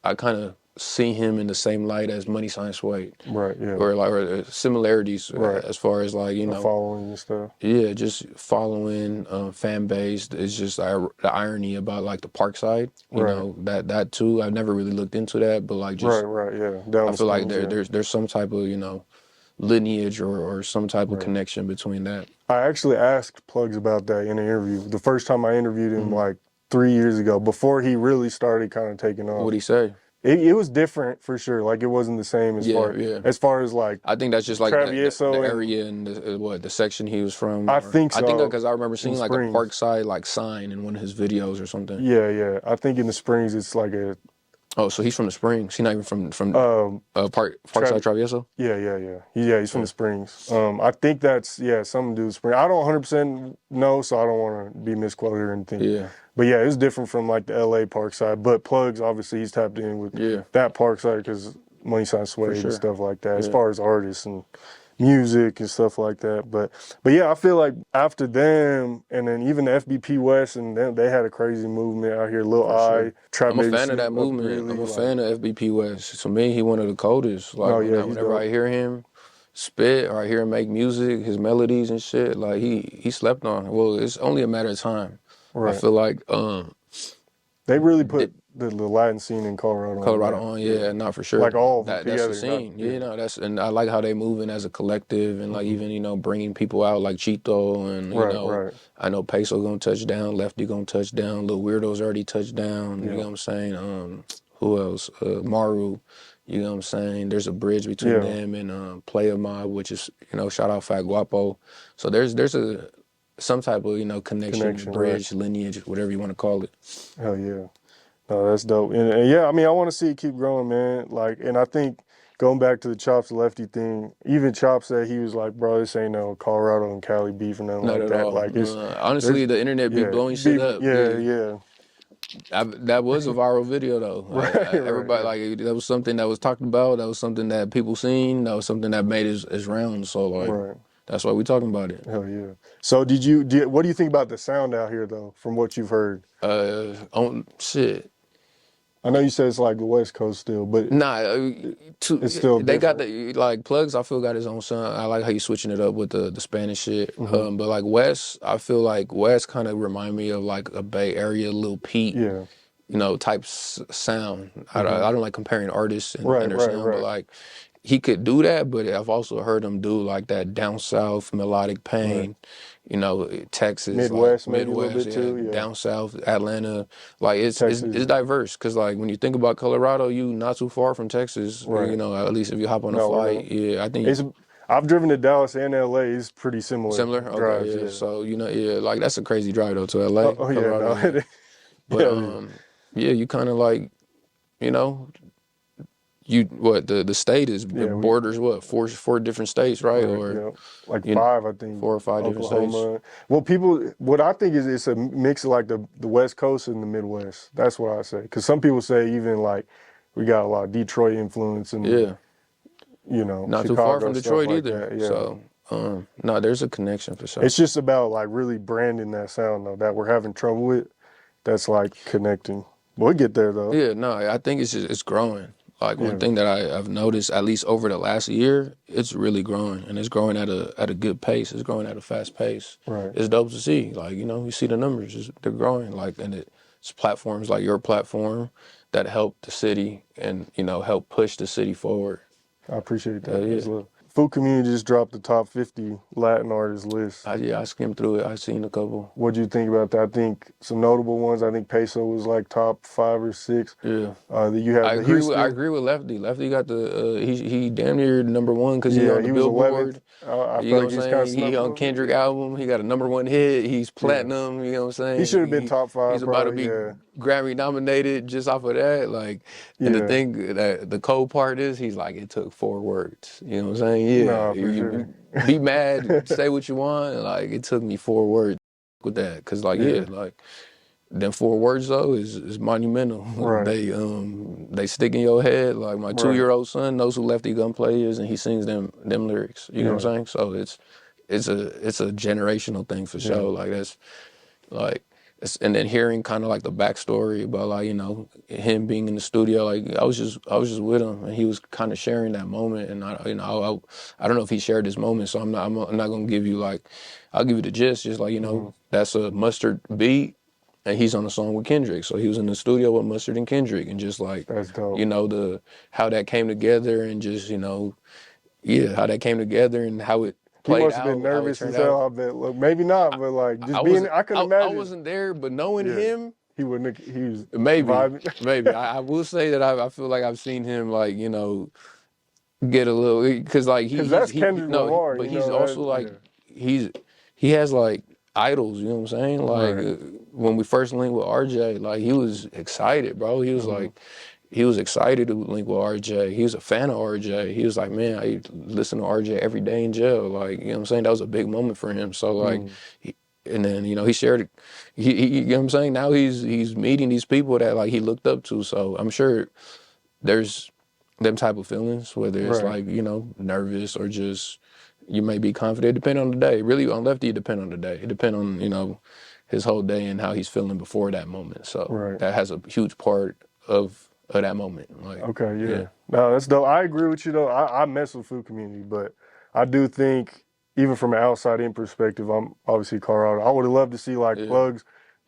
I kind of see him in the same light as Money Sign Suede. Right, yeah. Or similarities as far as like, following and stuff. Yeah, just following fan base. It's just the irony about like the Parkside, you know, that too. I've never really looked into that, but like just yeah. I feel like there's some type of, lineage or some type of connection between that. I actually asked Plugs about that in an interview. The first time I interviewed him like 3 years ago, before he really started kind of taking off. What'd he say? It was different for sure. Like it wasn't the same as far as like. I think that's just like Travieso the area and the section he was from. I think so. I think because I remember seeing like a Parkside like sign in one of his videos or something. Yeah. I think in the Springs it's like a. Oh, so he's from the Springs. He's not even from Parkside Travieso? Yeah. He's from the Springs. I think that's something to do with Springs. I don't 100% know, so I don't want to be misquoted or anything. Yeah. But yeah, it's different from like the LA Parkside. But Plugs, obviously, he's tapped in with that Parkside because Money Sign Suede and stuff like that, as far as artists and music and stuff like that. But yeah, I feel like after them, and then even the FBP West, and then they had a crazy movement out here. Lil I, Trap I'm a fan of that movement. Really, I'm a fan of FBP West. To me, he one of the coldest. Like whenever I hear him spit or I hear him make music, his melodies and shit, like he slept on. Well, it's only a matter of time. Right. I feel like they really put the Latin scene in Colorado on, not for sure. Like all of them together. That's the scene. And I like how they moving as a collective and like even bringing people out like Chito and I know Peysoh gonna touch down, Lefty gonna touch down, Lil Weirdo's already touched down. You know what I'm saying? Who else? Maru. You know what I'm saying? There's a bridge between them and Playa Mob, which is shout out Fat Guapo. So there's some type of connection bridge, lineage, whatever you want to call it. Hell yeah. No, that's dope. And yeah, I mean, I want to see it keep growing, man. Like, and I think going back to the Chops Lefty thing, even Chops said he was like, bro, this ain't no Colorado and Cali beef or nothing Not like at that. all. Like, it's honestly, the internet be blowing shit up. Yeah. That was a viral video though. Everybody like that was something that was talked about. That was something that people seen. That was something that made its rounds. So like, That's why we talking about it. Hell yeah. So what do you think about the sound out here though, from what you've heard? On shit. I know you said it's like the West Coast still, but Nah, it's still they got different. the like Plugs. I feel got his own sound. I like how you switching it up with the Spanish shit. Hmm. But like West, I feel like West kind of remind me of like a Bay Area Lil Peep, Yeah. type sound. Hmm. I don't like comparing artists and Right, their right, sound, but right, like he could do that. But I've also heard him do like that down south melodic right. pain. Texas, like Midwest maybe a little Midwest, bit yeah, too. Yeah. down south, Atlanta, like Texas. it's diverse because like when you think about Colorado, you not too far from Texas, Right. at least if you hop on a No, we're flight, not. yeah, I think It's I've driven to Dallas and LA. It's pretty similar similar. Okay, drives. yeah, Yeah. so yeah, like that's a crazy drive though to LA, Oh, yeah. Colorado, No. yeah, but Hell yeah. yeah, you kind of like you know. The state is Yeah. borders four different states, right? Right. Or Yeah. Like you know, 5, I think. 4 or 5 different states. Oklahoma. Well, what I think is it's a mix of like the West Coast and the Midwest. That's what I say. Because some people say even like we got a lot of Detroit influence and Yeah. Not too far Chicago from stuff Detroit like either. that. Yeah. So, no, there's a connection for sure. It's just about like really branding that sound though that we're having trouble with. That's like connecting. We'll get there though. Yeah, no, I think it's growing. Like one Yeah. thing that I've noticed, at least over the last year, it's really growing, and it's growing at a good pace. It's growing at a fast pace. Right. It's dope to see. Like you see the numbers, they're growing. Like and it's platforms like your platform that help the city and help push the city forward. I appreciate that. Yeah. That's love. Foo Community just dropped the top 50 Latin artists list. I skimmed through it. I seen a couple. What do you think about that? I think some notable ones. I think Peysoh was like top 5 or 6. Yeah. You have the Houston. I agree with Lefty. Lefty got the he damn near #1 because he Yeah, on the he was 11th. Billboard. I You feel know like what I'm he's kind of saying? He snubbed on over. Kendrick Yeah. album. He got a #1 hit. He's platinum. You know what I'm saying? He should have been top 5 He's about to probably. be Yeah. Grammy nominated just off of that. Like, and the Yeah. thing that the cold part is, he's like, it took 4 words. You know what I'm saying? Yeah. Nah, for sure. Be mad, say what you want. Like, it took me 4 words with that. Cause like, Yeah. like. Them 4 words though is monumental. Right. They stick in your head. Like my Right. 2-year-old son knows who Lefty Gunplay is, and he sings them lyrics. You know what Yeah. I'm saying? So it's a generational thing for sure. Yeah. Like that's like and then hearing kind of like the backstory about like him being in the studio. Like I was just with him, and he was kind of sharing that moment. And I don't know if he shared this moment, so I'm not gonna give you like I'll give you the gist. Just like that's a Mustard beat. And he's on the song with Kendrick. So he was in the studio with Mustard and Kendrick. And just like, That's dope. how that came together and just, how that came together and how it He played must out. have been how it nervous turned as hell. out. I bet. Look, maybe not, but like just I couldn't I imagine. wasn't there, but knowing Yeah. him, He wouldn't. He was maybe. vibing. Maybe. I will say that I feel like I've seen him like, get a little, because like Because that's Kendrick Lamar. but he's also like, he has like idols, you know what I'm saying? Like Right. when we first linked with RJ, like he was excited, bro. He was like, he was excited to link with RJ. He was a fan of RJ. He was like, man, I listen to RJ every day in jail. Like, you know what I'm saying? That was a big moment for him. So like, and then, he shared it. He you know what I'm saying? Now he's meeting these people that like he looked up to. So I'm sure there's them type of feelings, whether it's Right. like, nervous or just you may be confident. It depends on the day. Really on Lefty, it depends on the day. It depends on, his whole day and how he's feeling before that moment. So Right. that has a huge part of that moment. Like, Okay, yeah. No, that's dope. I agree with you though. I mess with Foo Community, but I do think even from an outside in perspective, I'm obviously Colorado. I would have loved to see like Plugs,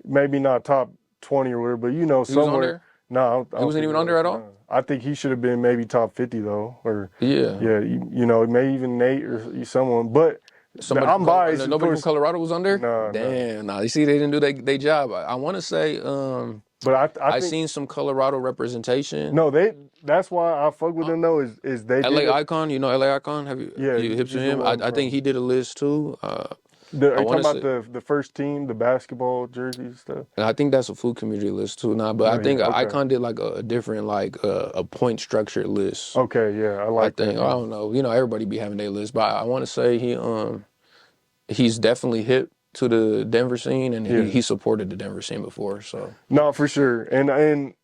maybe not top 20 or whatever, but He was on somewhere. there? No, I don't He wasn't think even it on there was, at all? no. I think he should have been maybe top 50 though, or Yeah. maybe even Nate or someone. But I'm biased. Of Nobody from course. Colorado was on there? No, Damn, nah. You see, they didn't do their job. I want to say, but I I think seen some Colorado representation. no, that's why I fuck with them though. Is they LA did Icon, LA Icon? Have you hip to he's the him? one I think from- he did a list too. Are you I talking wanna about say- the first team, the basketball jerseys stuff? And I think that's a Foo Community list too. Nah, but I think okay. Icon did like a different like a point structured list. Okay, yeah, I like I think that. I don't know. Everybody be having their list, but I want to say he's definitely hip to the Denver scene, and he supported the Denver scene before. So No, for sure. And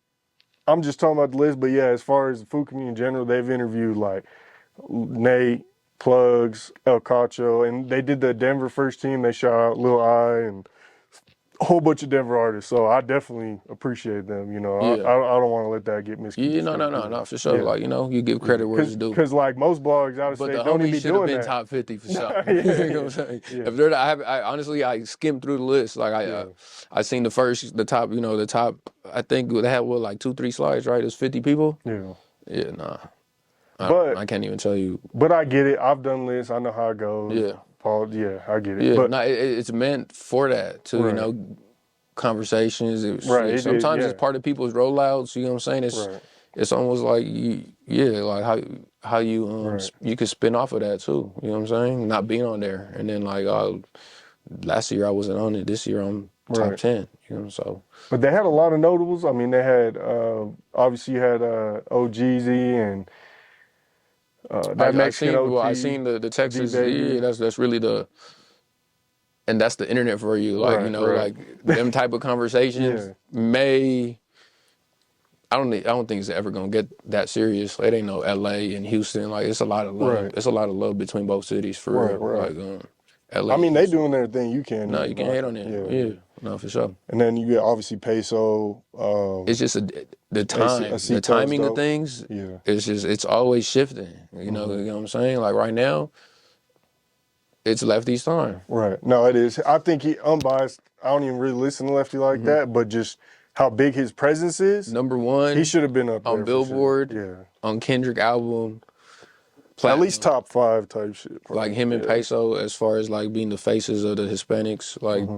I'm just talking about the list, but yeah, as far as the Foo Community in general, they've interviewed like Nate, Plugs, El Cacho, and they did the Denver first team. They shout out Lil I and a whole bunch of Denver artists. So I definitely appreciate them. You know, Yeah. I don't want to let that get Yeah, misconstrued. no, for sure. Yeah. Like, you know, you give credit where it's due. Because like most blogs out of But state the don't even homies be should have doing been that. top 50 for sure. Yeah, You know what I'm saying? yeah. If they're, I honestly, I skimmed through the list. Like I seen the top, you know, the top. I think they had what, like 2-3 slides, right? It's 50 people. Yeah. Yeah, nah. But I can't even tell you. But I get it. I've done lists. I know how it goes. Yeah. Paul, yeah, I get it. Yeah, But no, it's meant for that to, you right, know, conversations. right, it is, Sometimes yeah, it's part of people's rollouts. You know what I'm saying? right, It's almost like like how you right, you could spin off of that too. You know what I'm saying? Not being on there, and then like last year I wasn't on it. This year I'm top right. 10. You know, so But they had a lot of notables. I mean, they had obviously you had OGZ and that Mexican I OT, seen the Texas. D-Baby. Yeah, that's really and that's the internet for you. Like, you Right, know, right. like them type of conversations Yeah, I don't think it's ever gonna get that serious. It ain't no LA and Houston. Like, it's a lot of love. right, It's a lot of love between both cities for right, real. right. Like LA I and mean, they Houston. doing everything you can No, even you can't knock hate it. on it. Yeah, Yeah, yeah. no, for sure. And then you get obviously Peysoh, It's just the time, AC the Tubbs timing of dope. things. Yeah. It's always shifting. You know what I'm saying? Like right now, it's Lefty's time. Right. No, it is. I think he unbiased. I don't even really listen to Lefty like that, but just how big his presence is, Number he one should have been up on there for sure. Billboard, Yeah. on Kendrick album, At least platinum. top 5 type shit. Like Probably. him and Yeah. Peysoh, as far as like being the faces of the Hispanics, like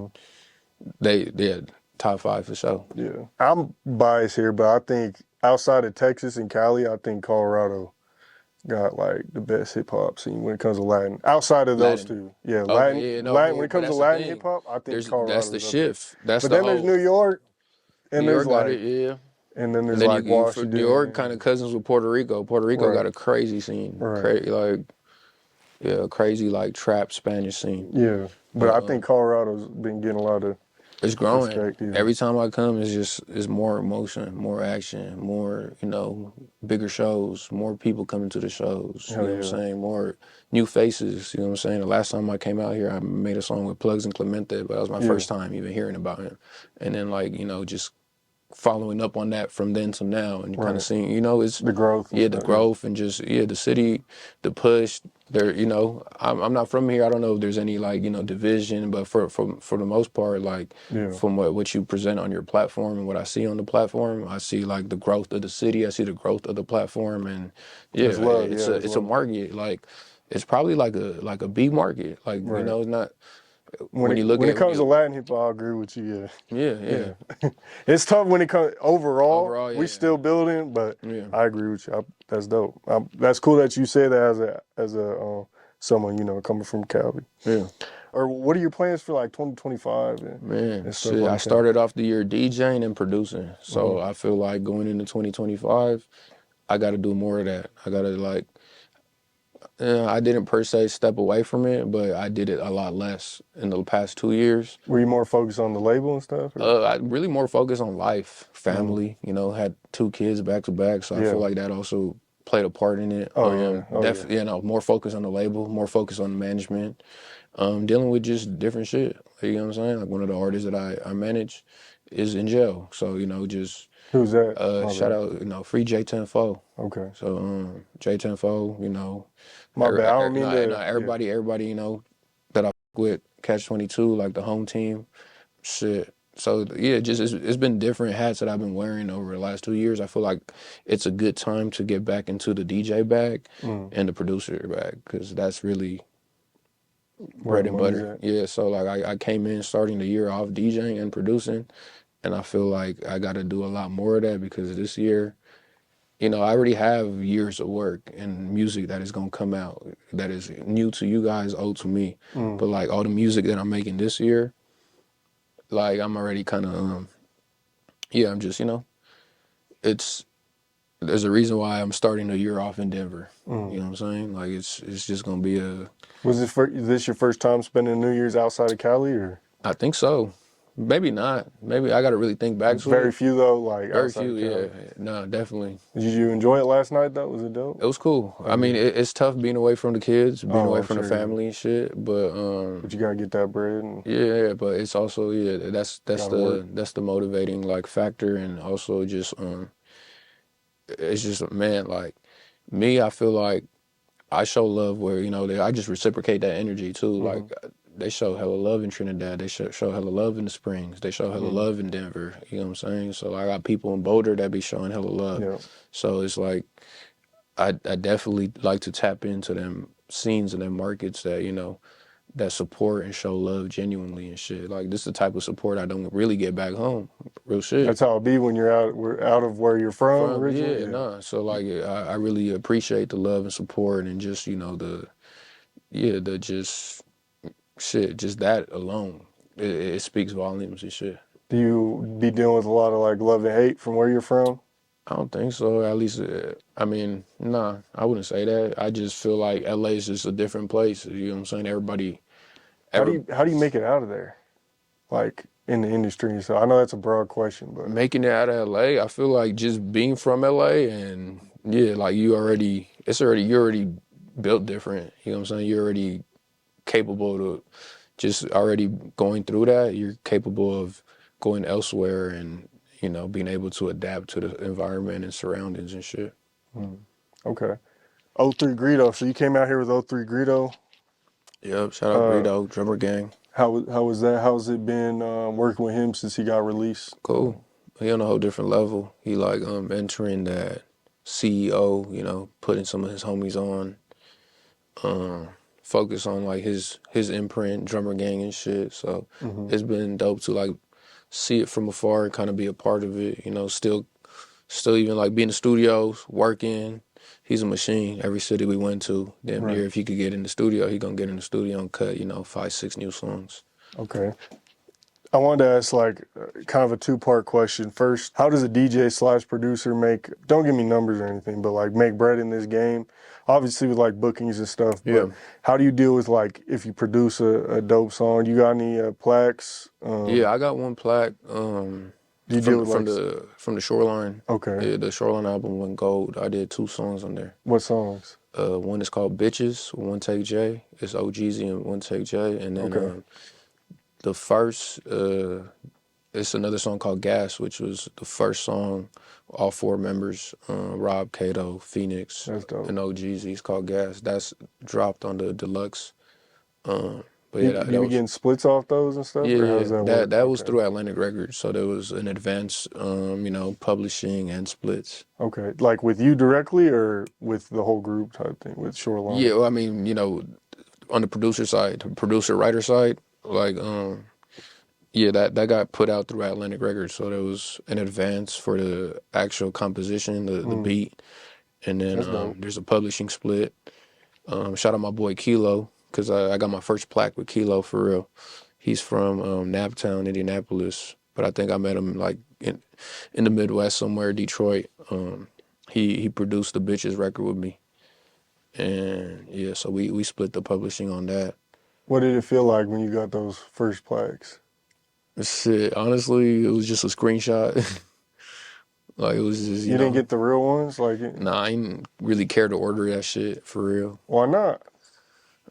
yeah, top 5 for sure. Yeah. I'm biased here, but I think outside of Texas and Cali, I think Colorado got like the best hip hop scene when it comes to Latin. Outside of those Latin. two. Yeah. Okay, yeah, no, Latin when it but comes to that's the Latin hip thing. hop, I think That's the Colorado's up there. shift. That's But the then there's whole. New York, New and there's York got it, like, yeah. and then And there's then like for New York, kind of Washington. cousins with Puerto Rico. Puerto Rico got Right. a crazy scene, Right. crazy like trap Spanish scene. Yeah. But I But think Colorado's been getting a lot of it's growing. respect. Yeah. Every time I come, it's more emotion, more action, more, you know, bigger shows, more people coming to the shows. Hell You know what I'm yeah. saying? More new faces. You know what I'm saying? The last time I came out here, I made a song with Plugs and Clemente, but that was my Yeah. first time even hearing about him. And then like, you know, just following up on that from then to now and kind Right. of seeing, you know, it's The growth. And the stuff, growth and just the city, the push. There, you know, I'm not from here. I don't know if there's any like, you know, division, but for the most part, like Yeah. from what you present on your platform and what I see on the platform, I see like the growth of the city. I see the growth of the platform, and It's love. it's Yeah. It's a love. market. Like it's probably like a B market. Like you Right. know, it's not When you look it at comes to Latin hip hop, I agree with you. Yeah. yeah. Yeah. It's tough when it comes overall. Overall, We yeah. still building, but Yeah. I agree with you. That's dope. That's cool that you say that as a someone, you know, coming from Cali. Yeah. Or what are your plans for like 2025 Man, and stuff shit, I like that? started off the year DJing and producing. So I feel like going into 2025, I got to do more of that. I got to like, I didn't per se step away from it, but I did it a lot less in the past 2 years. Were you more focused on the label and stuff? I really more focused on life, family, you know, had 2 kids back to back. So I Yeah. feel like that also played a part in it. Oh, yeah. Oh, yeah. You know, more focus on the label, more focus on the management, dealing with just different shit. You know what I'm saying? Like one of the artists that I manage is in jail. So, you know, just Who's that? My shout bad. out, you know, free J10-4. Okay. So J10-4, you know, My bad. I don't mean to. everybody, you know, that I fuck with, Catch 22, like the home team, shit. So yeah, just it's been different hats that I've been wearing over the last 2 years. I feel like it's a good time to get back into the DJ bag and the producer bag, because that's really Where bread the and money's butter. at. Yeah, so like I came in starting the year off DJing and producing, and I feel like I got to do a lot more of that, because this year, you know, I already have years of work and music that is gonna come out that is new to you guys, old to me. But like all the music that I'm making this year, like I'm already kind of I'm just, you know, there's a reason why I'm starting the year off in Denver. You know what I'm saying? Like it's just gonna be Is this your first time spending New Year's outside of Cali, or? I think so. Maybe not. Maybe I got to really think back to Very it. few though, like Very outside few, of yeah. Cali. No, definitely. Did you enjoy it last night though? Was it dope? It was cool. I mean, Okay. it's tough being away from the kids, being Oh, away I'm from the sure. family and shit. But But you gotta get that bread and yeah, but it's also that's gotta work. that's the motivating like factor, and also just it's just man like me. I feel like I show love where I just reciprocate that energy too. Like Mm-hmm. they show hella love in Trinidad. They show hella love in the Springs. They show hella Mm-hmm. love in Denver. You know what I'm saying? So I got people in Boulder that be showing hella love. Yeah. So it's like I definitely like to tap into them scenes and them markets that that support and show love genuinely and shit. Like this is the type of support I don't really get back home. Real shit. That's how it be when you're out of where you're from From originally. yeah, Yeah. nah. So like I really appreciate the love and support and just the just shit, just that alone. It speaks volumes and shit. Do you be dealing with a lot of like love and hate from where you're from? I don't think so. At least, I mean, nah, I wouldn't say that. I just feel like LA is just a different place. You know what I'm saying? Everybody, ever How do you make it out of there? Like in the industry. So I know that's a broad question, but making it out of LA, I feel like just being from LA and yeah, like you're already built different. You know what I'm saying? You're already capable to just already going through that. You're capable of going elsewhere and being able to adapt to the environment and surroundings and shit. okay. O3 Greedo. So you came out here with O3 Greedo. Yep. Shout out Uh, Greedo, drummer gang. how was that? How's it been working with him since he got released? Cool. He on a whole different level. He like entering that CEO, putting some of his homies on, focus on like his imprint, drummer gang and shit. So Mm-hmm. it's been dope to like see it from afar and kind of be a part of it. Still even like be in the studios, working. He's a machine. Every city we went to, damn Right. near if he could get in the studio, he gonna get in the studio and cut, 5, 6 new songs. Okay. I wanted to ask like kind of a two-part question. First, how does a DJ slash producer make, don't give me numbers or anything, but like make bread in this game? Obviously with like bookings and stuff, Yeah. but how do you deal with like if you produce a dope song? You got any plaques? Yeah, I got one plaque. Do you deal From with like, from the Shoreline. okay, Yeah, the Shoreline album went gold. I did 2 songs on there. what songs? One is called Bitches, One Take J. It's OGZ and One Take J. And then Okay. the first, it's another song called Gas, which was the first song, all 4 members, Rob, Cacho, Phoenix, That's dope. and OGZ. It's called Gas. That's dropped on the deluxe. But Do yeah, you, do that you be was getting splits off those and stuff, yeah, or how yeah. does that That work? that was Okay. through Atlantic Records, so there was an advance, publishing and splits. Okay. Like with you directly or with the whole group type thing with Yeah, Shoreline? well, I mean, on the producer side, the producer writer side, like, yeah, that got put out through Atlantic Records, so there was an advance for the actual composition, the Mm, beat, and then that's dope. there's a publishing split. Shout out my boy Kilo, because I got my first plaque with Kilo for real. He's from Naptown, Indianapolis, but I think I met him like in the Midwest somewhere, Detroit. He produced the Bitches record with me, and yeah, so we split the publishing on that. What did it feel like when you got those first plaques? Shit, honestly, it was just a screenshot. Like it was just You didn't get the real ones? Like, nah, I didn't really care to order that shit for real. why not?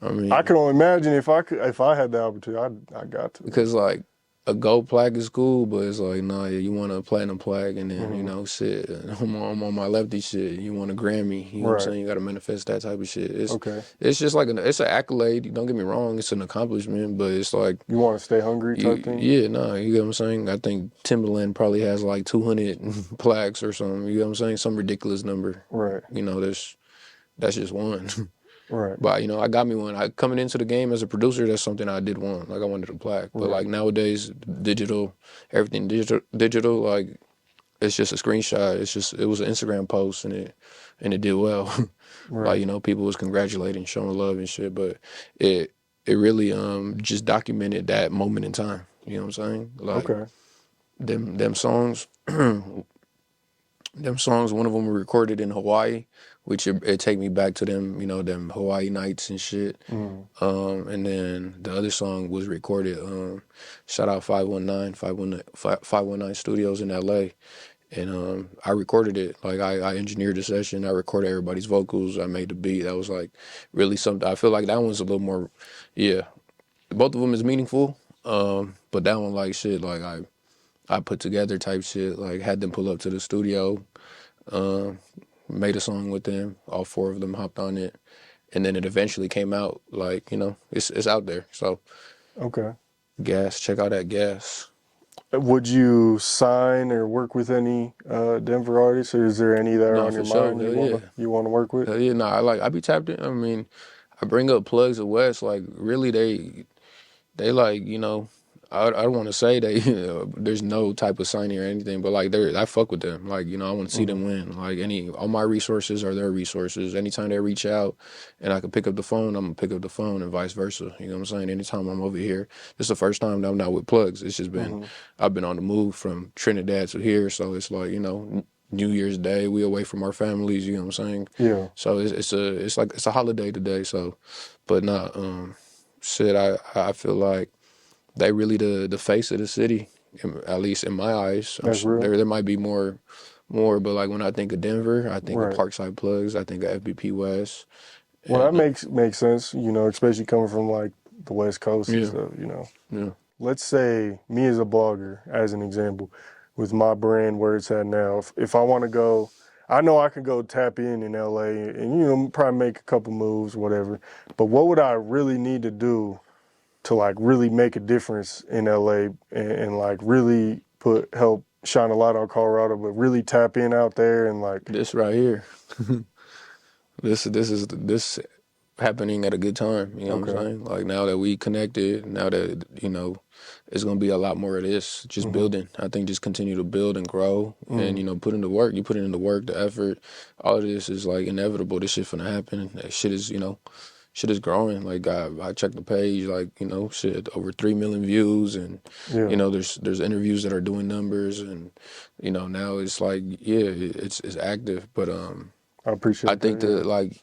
I I mean, can only imagine if I had the opportunity, I got to. because like a gold plaque is cool, but it's like nah, you want a platinum plaque, and then Hmm. shit. I'm on my lefty shit. You want a Grammy? You know what I'm Right. saying? You got to manifest that type of shit. Okay. It's just like it's an accolade. Don't get me wrong, it's an accomplishment, but it's like You want to stay hungry type thing? yeah, nah, you get what I'm saying? I think Timberland probably has like 200 plaques or something. You know what I'm saying? Some ridiculous number. Right. That's just one. Right. But I got me one. Coming into the game as a producer, that's something I did want. Like I wanted a plaque. But Right. like nowadays, everything digital. Like it's just a screenshot. It was an Instagram post and it did well. Right. Like people was congratulating, showing love and shit. But it really just documented that moment in time. You know what I'm saying? Like Okay. them songs. Them songs, one of them we recorded in Hawaii which it take me back to them, you know, them Hawaii nights and shit. And then the other song was recorded, shout out 519 Studios in LA. And I recorded it. Like I engineered the session. I recorded everybody's vocals. I made the beat. That was like really something. I feel like that one's a little more, yeah. Both of them is meaningful. But that one, like shit, like I put together type shit. Like had them pull up to the studio, made a song with them. All four of them hopped on it, and then it eventually came out. Like, you know, it's out there. So Okay. Gas, check out that Gas. Would you sign or work with any Denver artists, or is there any that are No, on your for sure. mind Hell you wanna work with? yeah. Nah, I be tapped in. I mean, I bring up Plugs of West. Like really, they like, you know, I don't want to say they there's no type of signing or anything, but like I fuck with them. Like, you know, I want to see them win. Like all my resources are their resources. Anytime they reach out and I can pick up the phone, I'm gonna pick up the phone, and vice versa. You know what I'm saying? Anytime I'm over here, this is the first time that I'm not with Plugs. It's just been I've been on the move from Trinidad to here, so it's like, you know, New Year's Day, we away from our families. You know what I'm saying? Yeah. So it's a holiday today. So, but not shit. I feel like they really the face of the city, at least in my eyes. That's real. There might be more, but like when I think of Denver, I think of Right. Parkside Plugs, I think of FBP West. Well, that And makes sense, you know, especially coming from like the West Coast and yeah, stuff, you know. yeah, Let's say me as a blogger, as an example, with my brand where it's at now, if I want to go, I know I can go tap in LA and, you know, probably make a couple moves, whatever. But what would I really need to do to like really make a difference in LA and like really help shine a light on Colorado, but really tap in out there and like, this right here, this happening at a good time. You know what I'm okay. saying? Like now that we connected, now that, you know, it's gonna be a lot more of this. Just building. I think just continue to build and grow, and, you know, put in the work. You put in the work, the effort. All of this is like inevitable. This shit finna happen. That shit is, you know, shit is growing. Like I checked the page, like, you know, shit over 3 million views, and Yeah. you know, there's interviews that are doing numbers, and you know, now it's like, yeah, it's active. But I appreciate I think that. the like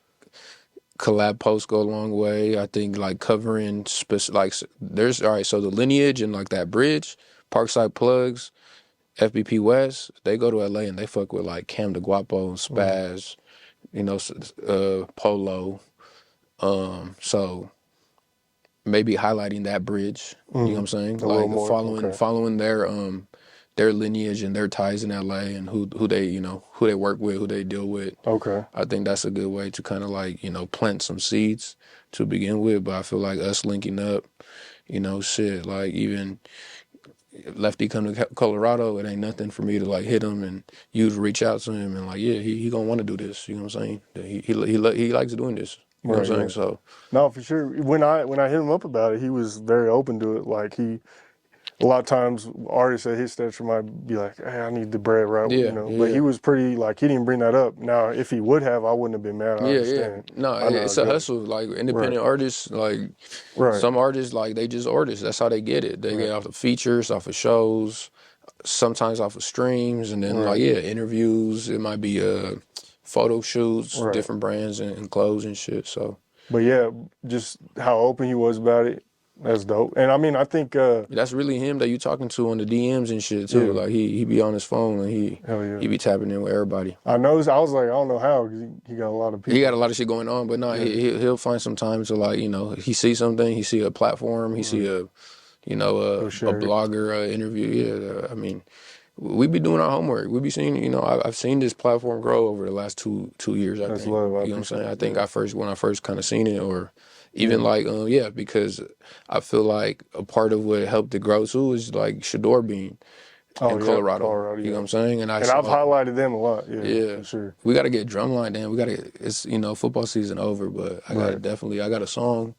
collab posts go a long way. I think like covering like there's all right. So the lineage and like that bridge, Parkside Plugs, FBP West, they go to LA and they fuck with like Cam the Guapo, Spaz, you know, Polo. So maybe highlighting that bridge. You know what I'm saying? A little Like more. Okay. following their lineage and their ties in LA, and who they, you know, who they work with, who they deal with. Okay. I think that's a good way to kind of like, you know, plant some seeds to begin with. But I feel like us linking up, you know, shit, like even Lefty come to Colorado, it ain't nothing for me to like hit him and you to reach out to him and like, yeah, he gonna want to do this. You know what I'm saying? He likes doing this. You know Right. what I'm saying? Yeah. So No, for sure. When I hit him up about it, he was very open to it. Like a lot of times artists at his stature might be like, "Hey, I need the bread right," you yeah, know. But yeah. he was pretty like he didn't bring that up. Now, if he would have, I wouldn't have been mad. I Yeah. understand. No, I know how it's it a goes. hustle. Like Right. independent artists, like Right. some artists, like they just artists. That's how they get it. They Right. get off of features, off of shows, sometimes off of streams, and then like Right. yeah, interviews. It might be photo shoots, Right. different brands and clothes and shit. So But yeah, just how open he was about it. That's dope. And I mean, I think, that's really him that you talking to on the DMs and shit too. yeah, Like he be on his phone and hell yeah. he be tapping in with everybody. I know. I was like, I don't know how because he got a lot of people. He got a lot of shit going on, but no, Yeah. he'll find some time to like, you know, he see something, he see a platform, he see a, you know, He'll a share it. blogger interview. Yeah, I mean, we be doing our homework. We be seeing, you know, I've seen this platform grow over the last two years. I That's think, love. I you know what I'm appreciate saying. I it. think Yeah. when I first kind of seen it, or even like yeah, because I feel like a part of what helped it grow too is like Shador being Oh in yeah, Colorado. Colorado. You know Yeah. what I'm saying? And I And I've saw. highlighted them a lot. Yeah, Yeah, for sure. we got to get Drumline down. We got to. It's, you know, football season over, but I got to Right. definitely. I got a song,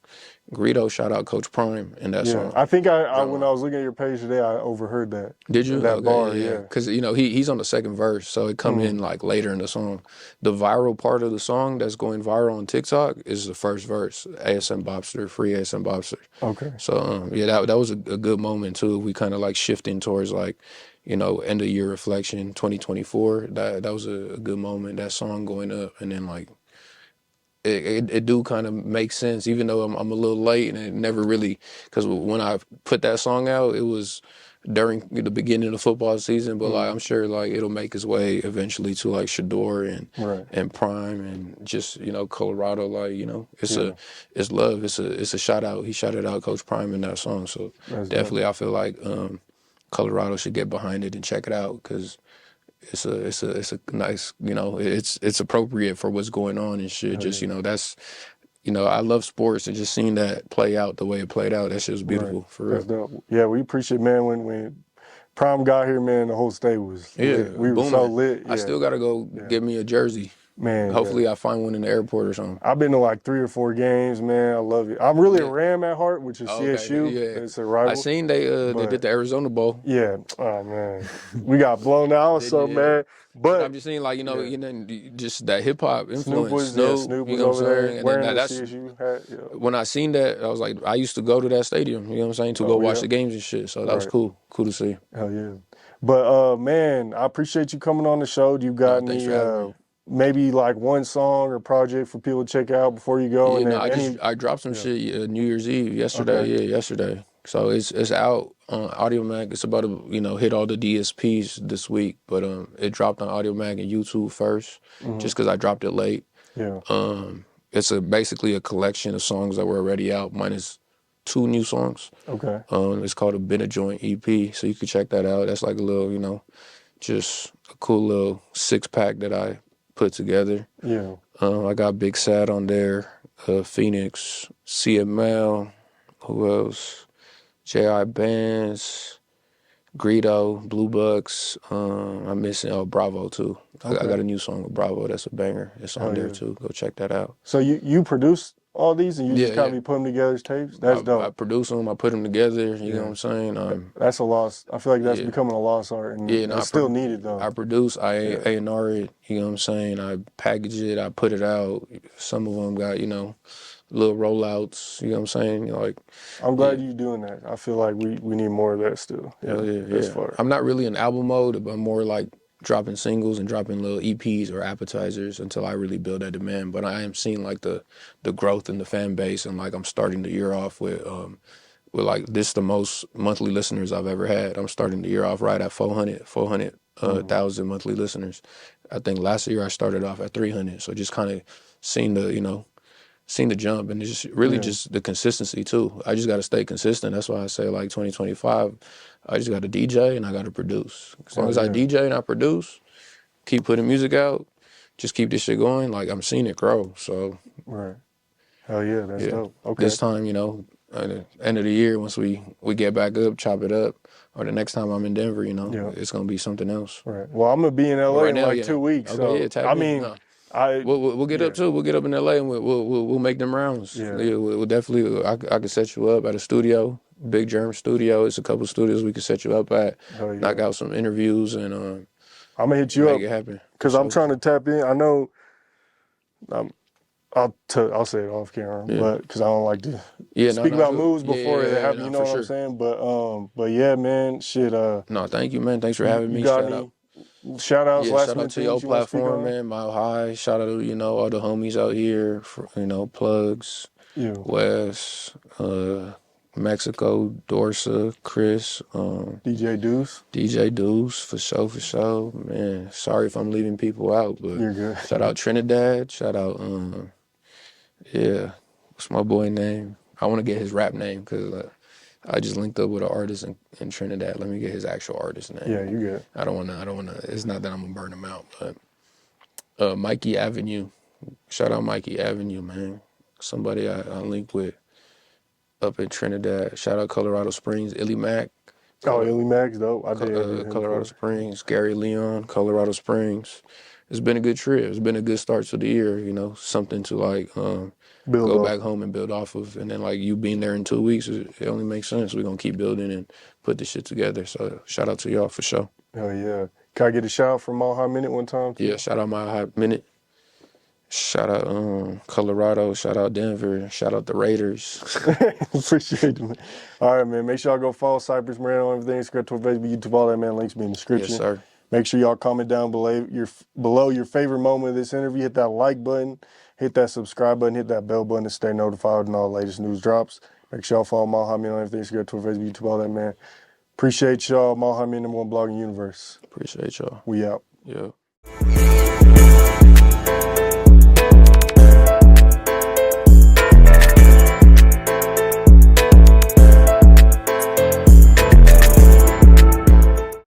Greedo, shout out Coach Prime in that Yeah, song. I think I when Drumline. I was looking at your page today, I overheard that. Did you? That Okay, bar? yeah. Yeah. Because you know he's on the second verse, so it come in like later in the song. The viral part of the song that's going viral on TikTok is the first verse. ASM Bobster, free ASM Bobster. Okay. So yeah, that was a good moment too. We kind of like shifting towards like end of year reflection, 2024. That was a good moment. That song going up, and then like it do kind of make sense, even though I'm a little late, and it never really, because when I put that song out, it was during the beginning of the football season, but like I'm sure like it'll make its way eventually to like Shador and Prime and just Colorado, like it's love, it's a shout out. He shouted out Coach Prime in that song, so That's definitely dope. I feel like Colorado should get behind it and check it out, because it's a nice, it's appropriate for what's going on and shit. Just that's I love sports, and just seeing that play out the way it played out, that shit was beautiful for real. That's dope. Yeah, we appreciate, man, when Prime got here, man, the whole state was lit. We were so Booming. lit. I Yeah, still gotta go get me a jersey. man. Hopefully Yeah. I find one in the airport or something. I've been to like 3 or 4 games, man. I love it. I'm really a Yeah. Ram at heart, which is Oh, okay. CSU. Yeah. It's a I rival. seen they But did the Arizona Bowl. yeah, oh man, we got blown out. I was Did so you? Yeah. mad. But But I'm just saying, like, yeah, just that hip hop Snoop influence. was yeah, Snoop, Snoop you was know what over I'm there saying? And then wearing the that's CSU hat. Yeah. when I seen that, I was like, I used to go to that stadium, you know what I'm saying, to go Oh watch yeah, the games and shit. So that was right. cool. Cool to see. Hell yeah. But man, I appreciate you coming on the show. Do you got No, thanks any for having me. maybe like one song or project for people to check out before you go? Yeah, And no, then any I dropped some yeah. shit New Year's Eve yesterday. Okay. Yeah, yesterday. So it's out on Audio Mac. It's about to hit all the DSPs this week, but it dropped on Audio Mac and YouTube first, just because I dropped it late. Yeah. It's basically a collection of songs that were already out, minus 2 new songs. Okay. It's called a Been a Joint EP, so you can check that out. That's like a little, just a cool little 6-pack that I put together. Yeah. I got Big Sad on there, Phoenix, CML, who else? J.I. Bands, Greedo, Blue Bucks. I'm missing Bravo too. I got a new song with Bravo. That's a banger. It's on there yeah. too. Go check that out. So you produce all these and you just kind Yeah. of be putting them together as tapes? That's I dope. produce them. I put them together. You know Yeah. what I'm saying? That's a loss. I feel like that's Yeah. becoming a lost art, and Yeah, no, it's still needed though. I produce, I Yeah. A&R it, you know what I'm saying? I package it, I put it out. Some of them got, little rollouts, you know what I'm saying? Like, I'm yeah, glad you're doing that. I feel like we need more of that still. Yeah, hell yeah, that's yeah. far. I'm not really in album mode, but I'm more like dropping singles and dropping little EPs or appetizers until I really build that demand. But I am seeing like the growth in the fan base, and like I'm starting the year off with like this the most monthly listeners I've ever had. I'm starting the year off right at 400,000 monthly listeners. I think last year I started off at 300. So just kind of seeing the jump, and it's just really just the consistency too. I just got to stay consistent. That's why I say like 2025, I just got to DJ and I got to produce. As long as I DJ and I produce, keep putting music out, just keep this shit going, like I'm seeing it grow. So Right. Hell yeah, that's yeah, dope. Okay. this time, at the end of the year, once we get back up, chop it up, or the next time I'm in Denver, Yeah. it's gonna be something else. Right. Well, I'm gonna be in But LA right in now, like yeah. 2 weeks. Okay, So yeah, tap I in. mean, No. I We'll get up too. We'll get up in LA and we'll make them rounds. Yeah. We'll definitely. I could set you up at a studio, Big Germ Studio. It's a couple studios we could set you up at. Hell yeah. Knock out some interviews and I'm gonna hit you make up it happen. because I'm trying to tap in. I know. I'll say it off camera, but because I don't like to speak about moves before it happens. You know what I'm saying? But yeah, man, shit. No, thank you, man. Thanks for You, having you me. got Shout any out. shout outs, Yeah, last shout out minute to your things you want to speak platform, on? man. Mile High. Shout out to all the homies out here. Plugs, Yeah. West, Mexico, Dorsa, Chris, DJ Deuce. DJ Deuce, for sure, man. Sorry if I'm leaving people out, but You're good. shout out Trinidad. Shout out, what's my boy name? I want to get his rap name because I just linked up with an artist in Trinidad. Let me get his actual artist name. Yeah, you good. I don't wanna. It's not that I'm gonna burn him out, but Mikey Avenue. Shout out Mikey Avenue, man. Somebody I linked with up in Trinidad. Shout out Colorado Springs, Illy Mac. Oh, Illy Max, dope. I did interview him Colorado before. Springs, Gary Leon, Colorado Springs. It's been a good trip. It's been a good start to the year, something to like go back home and build off of. And then like you being there in 2 weeks, it only makes sense. We're going to keep building and put this shit together. So shout out to y'all for sure. Hell yeah. Can I get a shout out from Mile High Minute one time? Yeah, shout out My High Minute. Shout out Colorado, shout out Denver, shout out the Raiders. Appreciate it, man. All right, man. Make sure y'all go follow Cypress Moreno on everything. Instagram, Twitter, Facebook, YouTube, all that, man. Links be in the Yes, description. sir. Make sure y'all comment down below your favorite moment of this interview. Hit that like button, hit that subscribe button, hit that bell button to stay notified when all the latest news drops. Make sure y'all follow Mohammed on everything. Instagram, Twitter, Facebook, YouTube, all that, man. Appreciate y'all. Mohammed, #1 blog in the universe. Appreciate y'all. We out. Yeah.